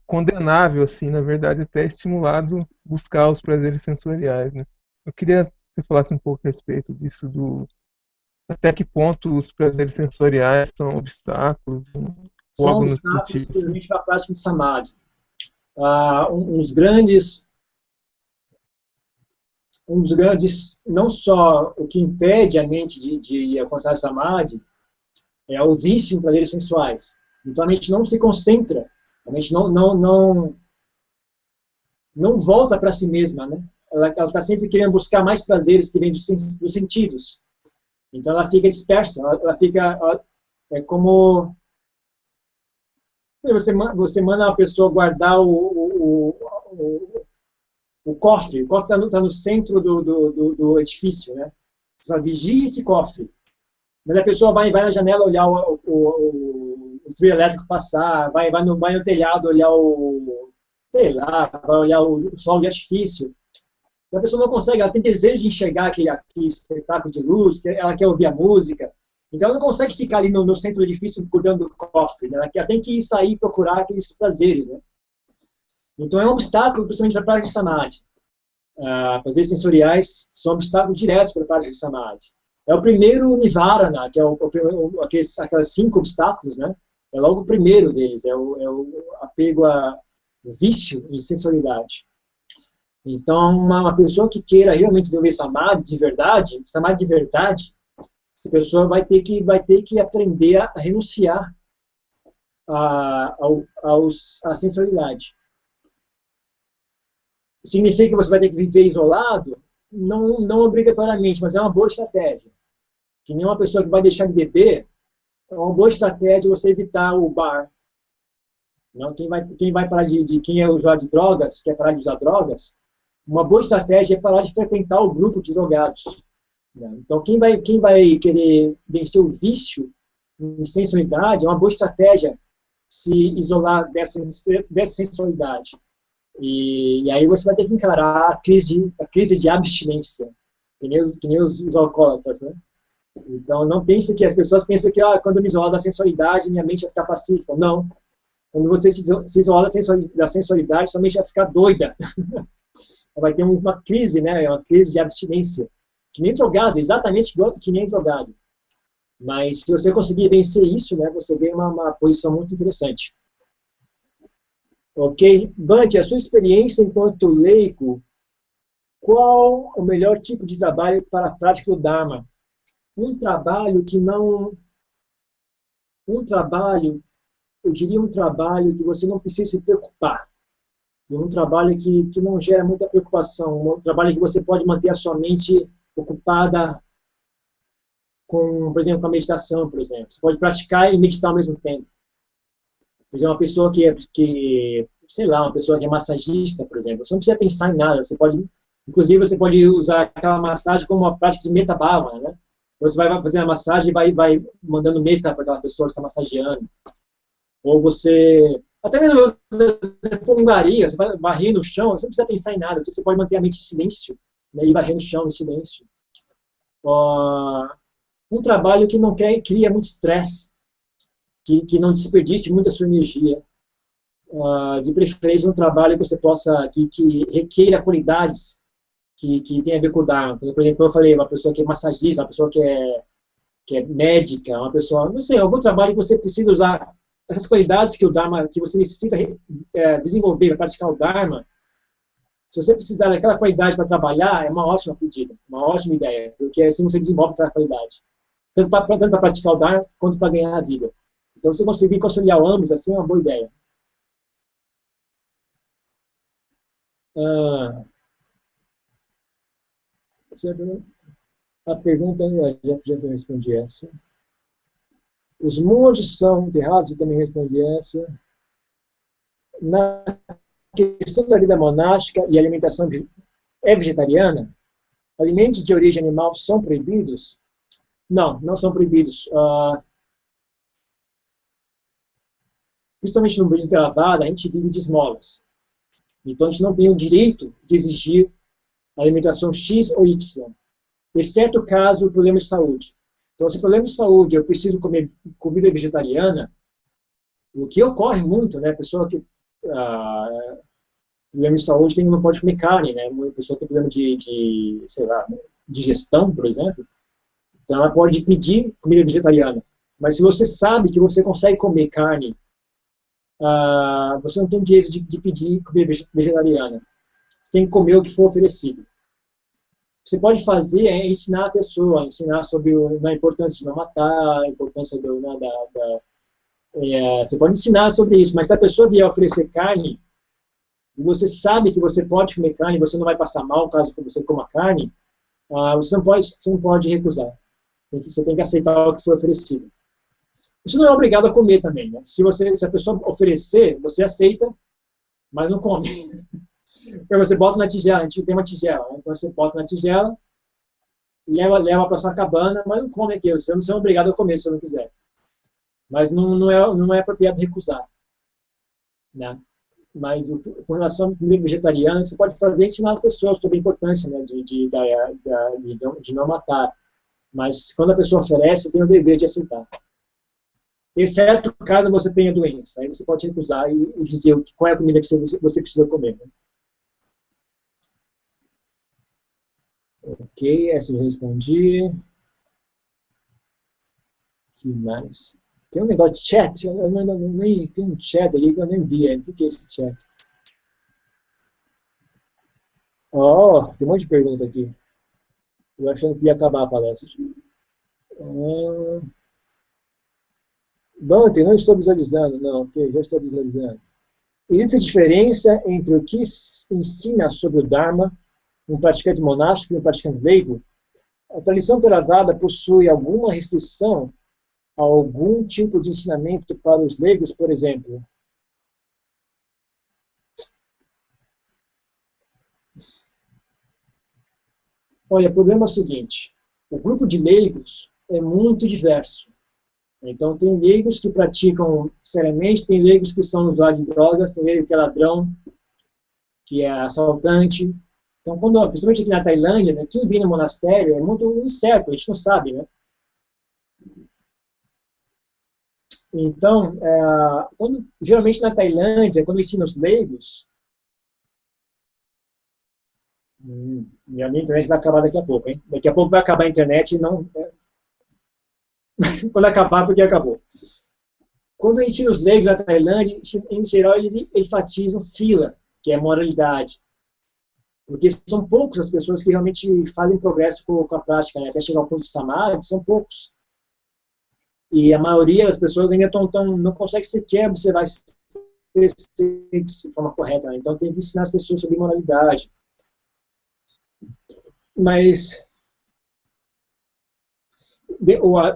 condenável, assim, na verdade, até é estimulado buscar os prazeres sensoriais, né? Eu queria que você falasse um pouco a respeito disso, até que ponto os prazeres sensoriais são obstáculos, ou São algo no obstáculos sentido, assim. simplesmente para a prática de samadhi. Um dos grandes, não só o que impede a mente de alcançar a samadhi, é o vício em prazeres sensuais. Então a mente não se concentra, a mente não volta para si mesma, né? Ela está sempre querendo buscar mais prazeres que vêm dos sentidos. Então ela fica dispersa, é como você manda uma pessoa guardar o cofre está no centro do edifício, né? Você fala, vigie esse cofre. Mas a pessoa vai na janela olhar o trio elétrico passar, vai no telhado olhar sei lá, vai olhar o sol de artifício. E a pessoa não consegue, ela tem desejo de enxergar aquele espetáculo de luz, ela quer ouvir a música. Então ela não consegue ficar ali no centro do edifício cuidando do cofre, né? Ela tem que sair e procurar aqueles prazeres, né? Então é um obstáculo, principalmente para a prática de Samadhi. Prazeres sensoriais são um obstáculo direto para a prática de Samadhi. É o primeiro Nivarana, que é aqueles 5 obstáculos, né? É logo o primeiro deles, é o apego a vício em sensualidade. Então, uma pessoa que queira realmente desenvolver Samadhi de verdade, essa pessoa vai ter que aprender a renunciar à sensualidade. Significa que você vai ter que viver isolado? Não obrigatoriamente, mas é uma boa estratégia. Que nem uma pessoa que vai deixar de beber, é uma boa estratégia você evitar o bar. Não, quem é usuário de drogas, quer parar de usar drogas, uma boa estratégia é parar de frequentar o grupo de drogados. Então, quem vai querer vencer o vício em sensualidade, é uma boa estratégia se isolar dessa sensualidade. E aí você vai ter que encarar a crise de abstinência, que nem os alcoólatras, né? Então, não pense que as pessoas pensam que quando eu me isolar da sensualidade, minha mente vai ficar pacífica. Não. Quando você se isolar da sensualidade, sua mente vai ficar doida. Vai ter uma crise, né? Uma crise de abstinência. Que nem drogado, exatamente que nem drogado. Mas se você conseguir vencer isso, né, você ganha uma posição muito interessante. Ok? Bante, a sua experiência enquanto leigo, qual o melhor tipo de trabalho para a prática do Dharma? Eu diria um trabalho que você não precisa se preocupar. Um trabalho que não gera muita preocupação. Um trabalho que você pode manter a sua mente ocupada por exemplo, com a meditação, por exemplo. Você pode praticar e meditar ao mesmo tempo. Por exemplo, uma pessoa sei lá, uma pessoa que é massagista, por exemplo. Você não precisa pensar em nada. Inclusive, você pode usar aquela massagem como uma prática de metta-bhavana, né? Então, você vai fazer a massagem e vai mandando metta para aquela pessoa que está massageando. Ou até mesmo você fungaria, você vai varrer no chão, você não precisa pensar em nada, você pode manter a mente em silêncio, né, e varrer no chão em silêncio. Um trabalho que não cria muito estresse, que não desperdice muita sua energia. De preferência um trabalho que você que requeira qualidades que tem a ver com o Dharma. Por exemplo, eu falei, uma pessoa que é massagista, uma pessoa que é médica, uma pessoa, não sei, algum trabalho que você precisa usar essas qualidades que você necessita desenvolver para praticar o Dharma. Se você precisar daquela qualidade para trabalhar, é uma ótima pedida, uma ótima ideia, porque assim você desenvolve aquela qualidade. Tanto para praticar o Dharma, quanto para ganhar a vida. Então, se você conseguir conciliar ambos, assim, é uma boa ideia. A pergunta, eu já respondi essa. Os monges são enterrados, eu também respondi essa. Na questão da vida monástica e alimentação é vegetariana? Alimentos de origem animal são proibidos? Não são proibidos. Principalmente no budismo Theravada, a gente vive de esmolas. Então a gente não tem o direito de exigir alimentação X ou Y, exceto caso o problema de saúde. Então, se o problema de saúde eu preciso comer comida vegetariana, o que ocorre muito, né? A pessoa que problema de saúde não pode comer carne, né? Uma pessoa tem problema sei lá, digestão, por exemplo, então ela pode pedir comida vegetariana. Mas se você sabe que você consegue comer carne, você não tem o direito de pedir comida vegetariana. Você tem que comer o que for oferecido. O que você pode fazer é ensinar a pessoa, ensinar sobre a importância de não matar, a importância você pode ensinar sobre isso, mas se a pessoa vier oferecer carne, e você sabe que você pode comer carne, você não vai passar mal caso você coma carne, você não pode recusar. Você tem que aceitar o que for oferecido. Você não é obrigado a comer também, né? Se a pessoa oferecer, você aceita, mas não come. Então você bota na tigela, a gente tem uma tigela, né? Então você bota na tigela, leva para sua cabana, mas não come aquilo, você não é obrigado a comer se você não quiser. Mas não é apropriado recusar, né? Mas com relação à comida vegetariana, você pode fazer é ensinar as pessoas sobre a importância, né, de não matar. Mas quando a pessoa oferece, tem o dever de aceitar. Exceto caso você tenha doença. Aí você pode recusar e dizer qual é a comida que você precisa comer. Né? Ok, essa eu respondi. Que mais? Tem um negócio de chat, tem um chat ali que eu nem vi. O que é esse chat? Oh, tem um monte de pergunta aqui. Eu achando que ia acabar a palestra. Bante, não estou visualizando. Não, ok, já estou visualizando. Existe diferença entre o que ensina sobre o Dharma, um praticante monástico e um praticante leigo? A tradição Theravada possui alguma restrição a algum tipo de ensinamento para os leigos, por exemplo? Olha, o problema é o seguinte, o grupo de leigos é muito diverso. Então, tem leigos que praticam seriamente, tem leigos que são usuários de drogas, tem leigo que é ladrão, que é assaltante. Então, principalmente aqui na Tailândia, né, quem vem no monastério é muito incerto, a gente não sabe, né? Então, geralmente na Tailândia, quando ensina os leigos, minha internet vai acabar daqui a pouco, hein? Daqui a pouco vai acabar a internet e não... Quando acabar, porque acabou. Quando ensina os leigos na Tailândia, em geral, eles enfatizam sila, que é moralidade. Porque são poucos as pessoas que realmente fazem progresso com a prática, né? Até chegar ao ponto de samadhi, são poucos. E a maioria das pessoas ainda não consegue sequer observar de forma correta. Né? Então tem que ensinar as pessoas sobre moralidade. Mas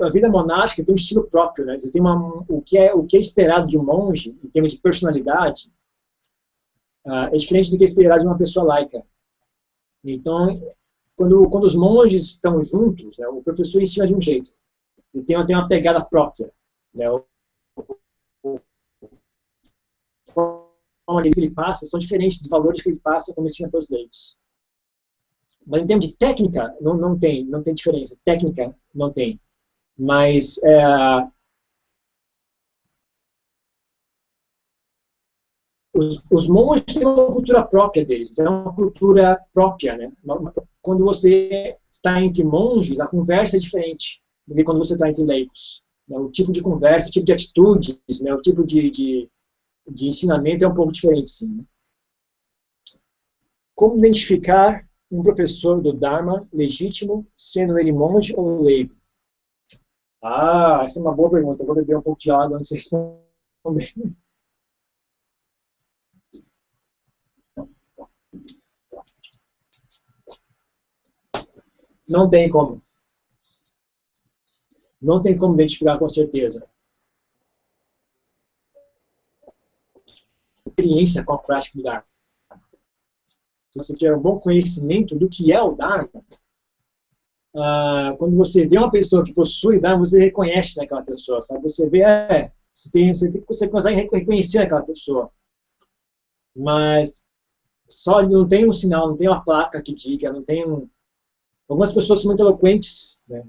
a vida monástica tem um estilo próprio. Né? Tem o que é esperado de um monge, em termos de personalidade, é diferente do que é esperado de uma pessoa laica. Então, quando os monges estão juntos, né, o professor ensina de um jeito. Ele tem uma pegada própria. Né? A forma que ele passa são diferentes dos valores que ele passa quando ensina para os leigos. Mas em termos de técnica, não tem diferença. Técnica, não tem. Mas os monges têm uma cultura própria deles. É uma cultura própria. Né? Quando você está entre monges, a conversa é diferente do que quando você está entre leigos. Né? O tipo de conversa, o tipo de atitudes, né? O tipo de ensinamento é um pouco diferente, sim. Né? Como identificar um professor do Dharma legítimo, sendo ele monge ou leigo? Ah, essa é uma boa pergunta. Eu vou beber um pouco de água antes de responder. Não tem como. Não tem como identificar com certeza. Experiência com a prática do Dharma. Se você tiver um bom conhecimento do que é o Dharma, quando você vê uma pessoa que possui o Dharma, você reconhece naquela pessoa, sabe? Você vê, você consegue reconhecer aquela pessoa. Mas só não tem um sinal, não tem uma placa que diga, não tem um... Algumas pessoas são muito eloquentes, né?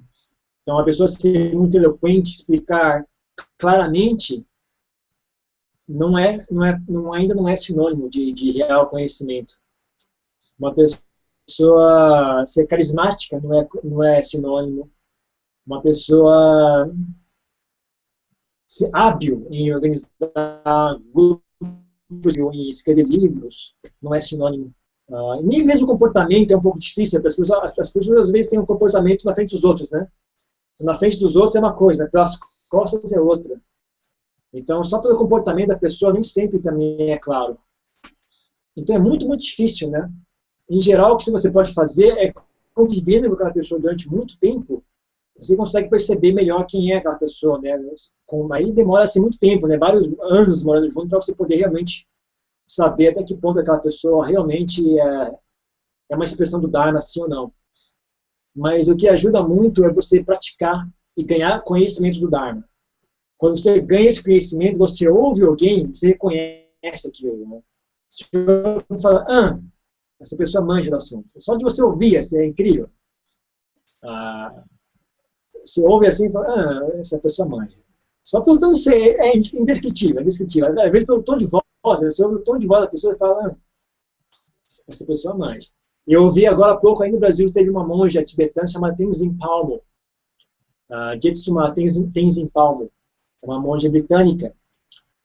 Então, a pessoa ser muito eloquente, explicar claramente, ainda não é sinônimo de real conhecimento. Uma pessoa ser carismática não é sinônimo. Uma pessoa ser hábil em organizar grupos, em escrever livros, não é sinônimo. Nem mesmo o comportamento é um pouco difícil. As pessoas às vezes têm um comportamento na frente dos outros, né? Na frente dos outros é uma coisa, pelas costas é outra. Então, só pelo comportamento da pessoa nem sempre também é claro. Então, é muito, muito difícil, né? Em geral, o que você pode fazer é convivendo com aquela pessoa durante muito tempo, você consegue perceber melhor quem é aquela pessoa, né? Aí demora-se muito tempo, né? Vários anos morando junto para você poder realmente saber até que ponto aquela pessoa realmente é uma expressão do Dharma, sim ou não. Mas o que ajuda muito é você praticar e ganhar conhecimento do Dharma. Quando você ganha esse conhecimento, você ouve alguém, você reconhece aquilo. Né? Se você fala, essa pessoa manja do assunto. Só de você ouvir, assim, é incrível. Você ouve assim e fala, essa pessoa manja. Só pelo tom de ser, é indescritível, é indescritível. Às vezes pelo tom de voz, você ouve o tom de voz da pessoa e fala, essa pessoa manja. Eu ouvi agora há pouco, aí no Brasil, teve uma monja tibetana chamada Tenzin Palmo. Jetsuma Tenzin Palmo. É uma monja britânica.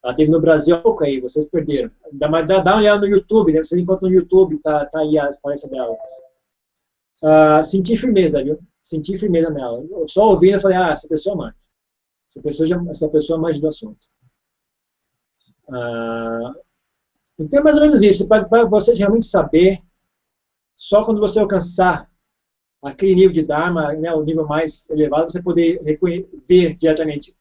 Ela teve no Brasil há pouco aí, vocês perderam. Dá uma olhada no YouTube, né? Vocês encontram no YouTube, tá aí as palestras dela. Senti firmeza, viu? Senti firmeza nela. Eu só ouvindo, eu falei, essa pessoa manja. Essa pessoa manja do assunto. Então é mais ou menos isso. Para vocês realmente saber, só quando você alcançar aquele nível de Dharma, né, o nível mais elevado, você poder ver diretamente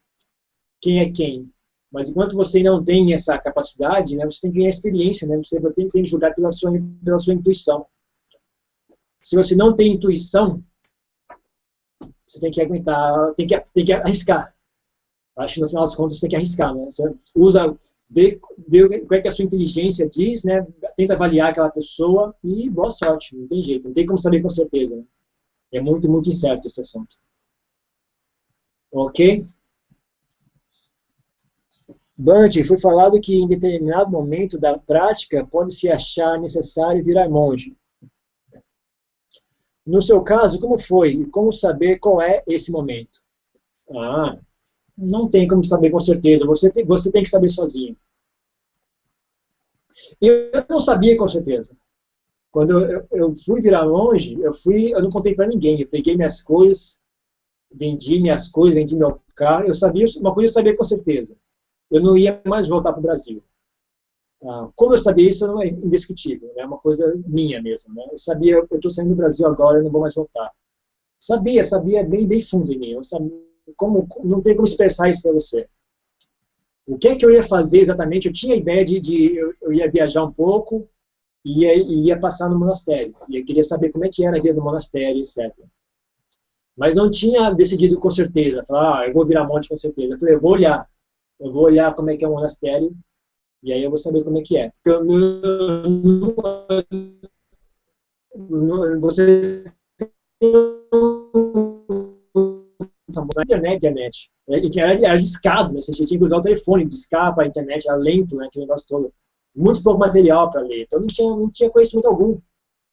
quem é quem. Mas enquanto você não tem essa capacidade, né, você tem que ganhar experiência, né, você tem que julgar pela sua intuição. Se você não tem intuição, você tem que aguentar, tem que arriscar. Acho que no final das contas você tem que arriscar, né? Você vê o que a sua inteligência diz, né? Tenta avaliar aquela pessoa e boa sorte, não tem jeito, não tem como saber com certeza. Né? É muito, muito incerto esse assunto. Ok? Bante, foi falado que em determinado momento da prática pode se achar necessário virar monge. No seu caso, como foi? E como saber qual é esse momento? Não tem como saber com certeza. Você tem que saber sozinho. Eu não sabia com certeza. Quando eu fui virar monge, eu não contei para ninguém. Eu peguei minhas coisas, vendi meu carro. Uma coisa eu sabia com certeza. Eu não ia mais voltar para o Brasil. Como eu sabia isso, não é indescritível. É uma coisa minha mesmo. Né? Eu sabia, eu estou saindo do Brasil agora, eu não vou mais voltar. Sabia bem, bem fundo em mim. Eu sabia, não tem como expressar isso para você. O que é que eu ia fazer exatamente? Eu tinha a ideia eu ia viajar um pouco e ia passar no monastério. E eu queria saber como é que era a vida no monastério, etc. Mas não tinha decidido com certeza. Falar, eu vou virar monge com certeza. Eu falei, eu vou olhar como é que é o monastério e aí eu vou saber como é que é. Você na internet. Era discado, né? Você tinha que usar o telefone, discar para a internet, era lento, né? Aquele negócio todo. Muito pouco material para ler. Então não tinha conhecimento algum.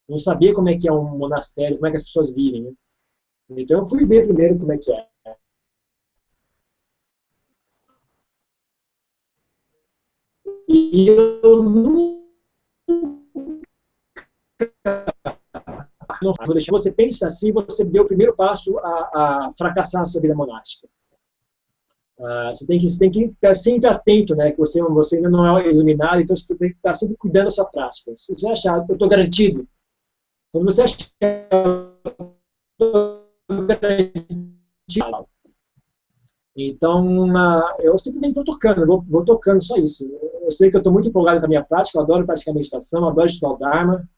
Não sabia como é que é um monastério, como é que as pessoas vivem. Né? Então eu fui ver primeiro como é que é. E eu não vou deixar você pensar assim, você deu o primeiro passo a fracassar na sua vida monástica. Você tem que estar sempre atento, né? Que você ainda não é iluminado, então você tem que estar sempre cuidando da sua prática. Se você achar que eu estou garantido, quando você achar que eu estou garantido, então eu simplesmente vou tocando, vou tocando só isso. Eu sei que eu estou muito empolgado com a minha prática, eu adoro praticar meditação, eu adoro estudar o Dharma,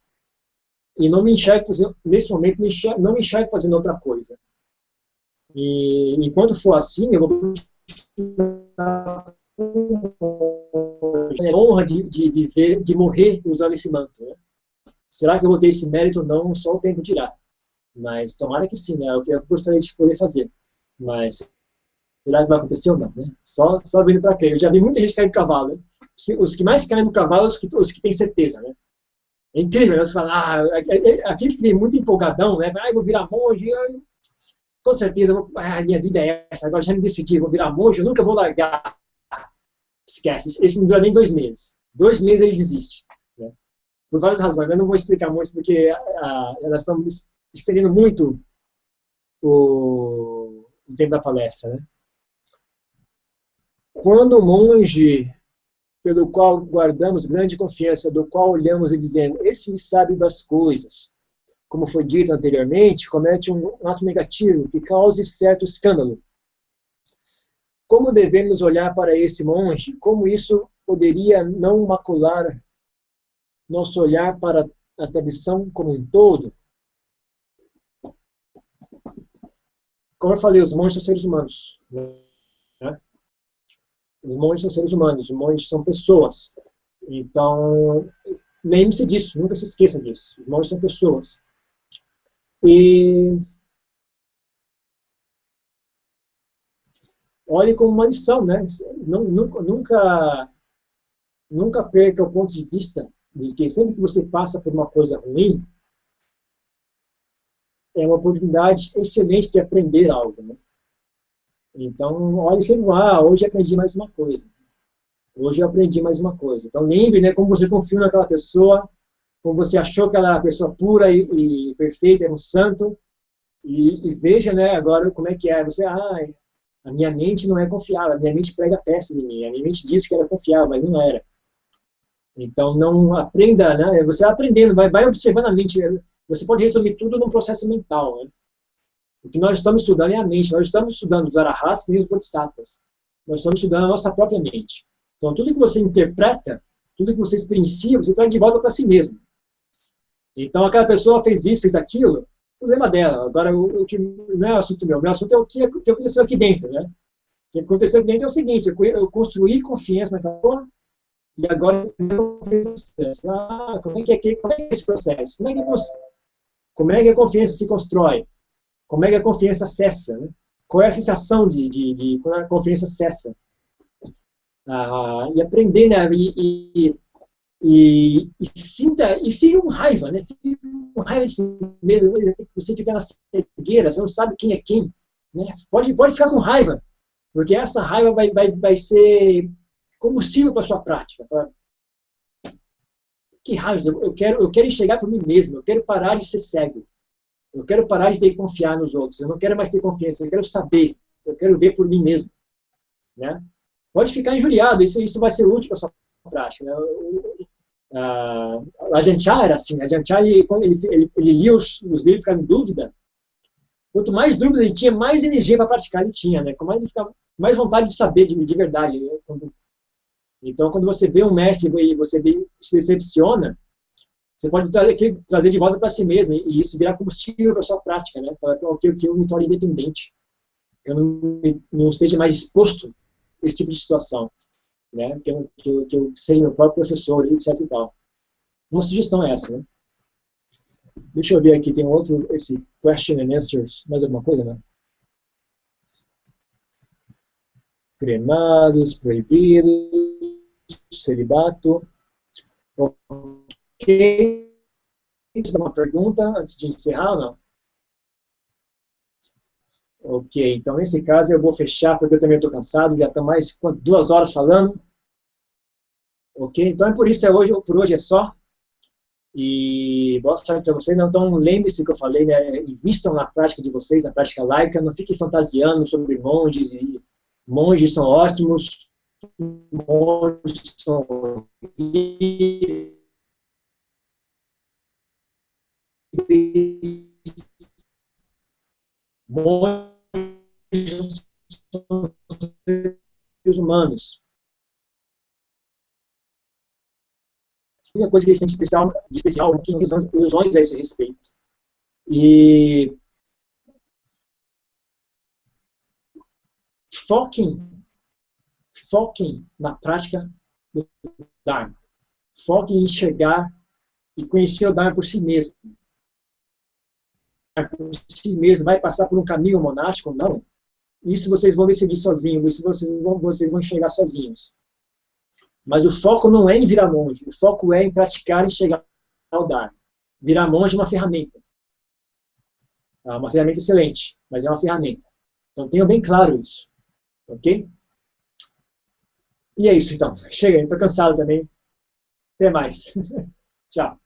e não me enxergo nesse momento, não me enxergo fazendo outra coisa. E enquanto for assim, eu vou ter a honra de viver, de morrer usando esse manto. Né? Será que eu vou ter esse mérito ou não? Só o tempo dirá. Mas tomara que sim, né? É o que eu gostaria de poder fazer. Mas será que vai acontecer ou não? Né? Só vindo para crer. Eu já vi muita gente cair do cavalo. Né? Os que mais caem do cavalo são os que têm certeza. Né? É incrível, né? Você fala, aqueles que vêm muito empolgadão, né? Eu vou virar monge, com certeza, minha vida é essa, agora já me decidi, vou virar monge, eu nunca vou largar. Esquece, esse não dura nem 2 meses. 2 meses ele desiste. Né? Por várias razões, eu não vou explicar muito, porque elas estão estendendo muito o tempo da palestra. Né? Quando o monge pelo qual guardamos grande confiança, do qual olhamos e dizemos, esse sabe das coisas, como foi dito anteriormente, comete um ato negativo que cause certo escândalo. Como devemos olhar para esse monge? Como isso poderia não macular nosso olhar para a tradição como um todo, como eu falei, os monges são seres humanos, né? Os monges são seres humanos, os monges são pessoas. Então, lembre-se disso, nunca se esqueça disso. Os monges são pessoas. E olhe como uma lição, né? Nunca perca o ponto de vista de que sempre que você passa por uma coisa ruim, é uma oportunidade excelente de aprender algo, né? Então, olhe sempre, hoje aprendi mais uma coisa. Hoje eu aprendi mais uma coisa. Então, lembre, né, como você confiou naquela pessoa, como você achou que ela era uma pessoa pura e perfeita, era um santo, e veja, né, agora como é que é. Você, a minha mente não é confiável, a minha mente prega peça de mim, a minha mente disse que era confiável, mas não era. Então, não aprenda, né, você vai aprendendo, vai observando a mente. Você pode resumir tudo num processo mental, né? O que nós estamos estudando é a mente, nós estamos estudando os arahats nem os bodhisattvas. Nós estamos estudando a nossa própria mente. Então, tudo que você interpreta, tudo que você experiencia, você traz de volta para si mesmo. Então, aquela pessoa fez isso, fez aquilo, problema dela. Agora, o que não é o assunto meu assunto é o que aconteceu aqui dentro, né? O que aconteceu aqui dentro é o seguinte, eu construí confiança naquela pessoa, e agora como é que é esse processo? Como é que a confiança se constrói? Como é que a confiança cessa? Né? Qual é a sensação de quando a confiança cessa? E aprender, né? E sinta, e fique com raiva, né? Fique com raiva de si mesmo. Você fica na cegueira, você não sabe quem é quem. Né? Pode ficar com raiva, porque essa raiva vai ser combustível para a sua prática. Que raiva, eu quero enxergar por mim mesmo, eu quero parar de ser cego. Eu quero parar de ter que confiar nos outros. Eu não quero mais ter confiança. Eu quero saber. Eu quero ver por mim mesmo. Né? Pode ficar injuriado. Isso vai ser útil para a sua prática. Né? A Ajahn Chah era assim. A Ajahn Chah, quando ele lia os livros e ficava em dúvida. Quanto mais dúvida ele tinha, mais energia para praticar ele tinha. Né? Com mais vontade de saber de verdade. Né? Então, quando você vê um mestre e você se decepciona, você pode trazer de volta para si mesmo, e isso virar combustível para a sua prática, né? Falar que eu me torne independente, que eu não esteja mais exposto a esse tipo de situação, né? Que eu seja meu próprio professor, etc e tal. Uma sugestão é essa, né? Deixa eu ver aqui, tem esse question and answers, mais alguma coisa, né? Cremados, proibidos, celibato. Ok. Você uma pergunta antes de encerrar ou não? Ok, então nesse caso eu vou fechar porque eu também estou cansado, já estou mais 2 horas falando. Ok, então é por isso, por hoje é só. E boa sorte para vocês. Então lembre-se que eu falei, né? Invistam na prática de vocês, na prática laica, não fiquem fantasiando sobre monges. Monges são ótimos, monges são monges são seres humanos. A única coisa que eles têm de especial é que não são ilusões a esse respeito. E foquem na prática do Dharma. Foquem em enxergar e conhecer o Dharma por si mesmo. Por si mesmo, vai passar por um caminho monástico ou não, isso vocês vão decidir sozinhos, isso vocês vão enxergar sozinhos. Mas o foco não é em virar monge, o foco é em praticar e chegar ao Dharma. Virar monge é uma ferramenta. É uma ferramenta excelente, mas é uma ferramenta. Então tenham bem claro isso. Ok? E é isso então. Chega, estou cansado também. Até mais. Tchau.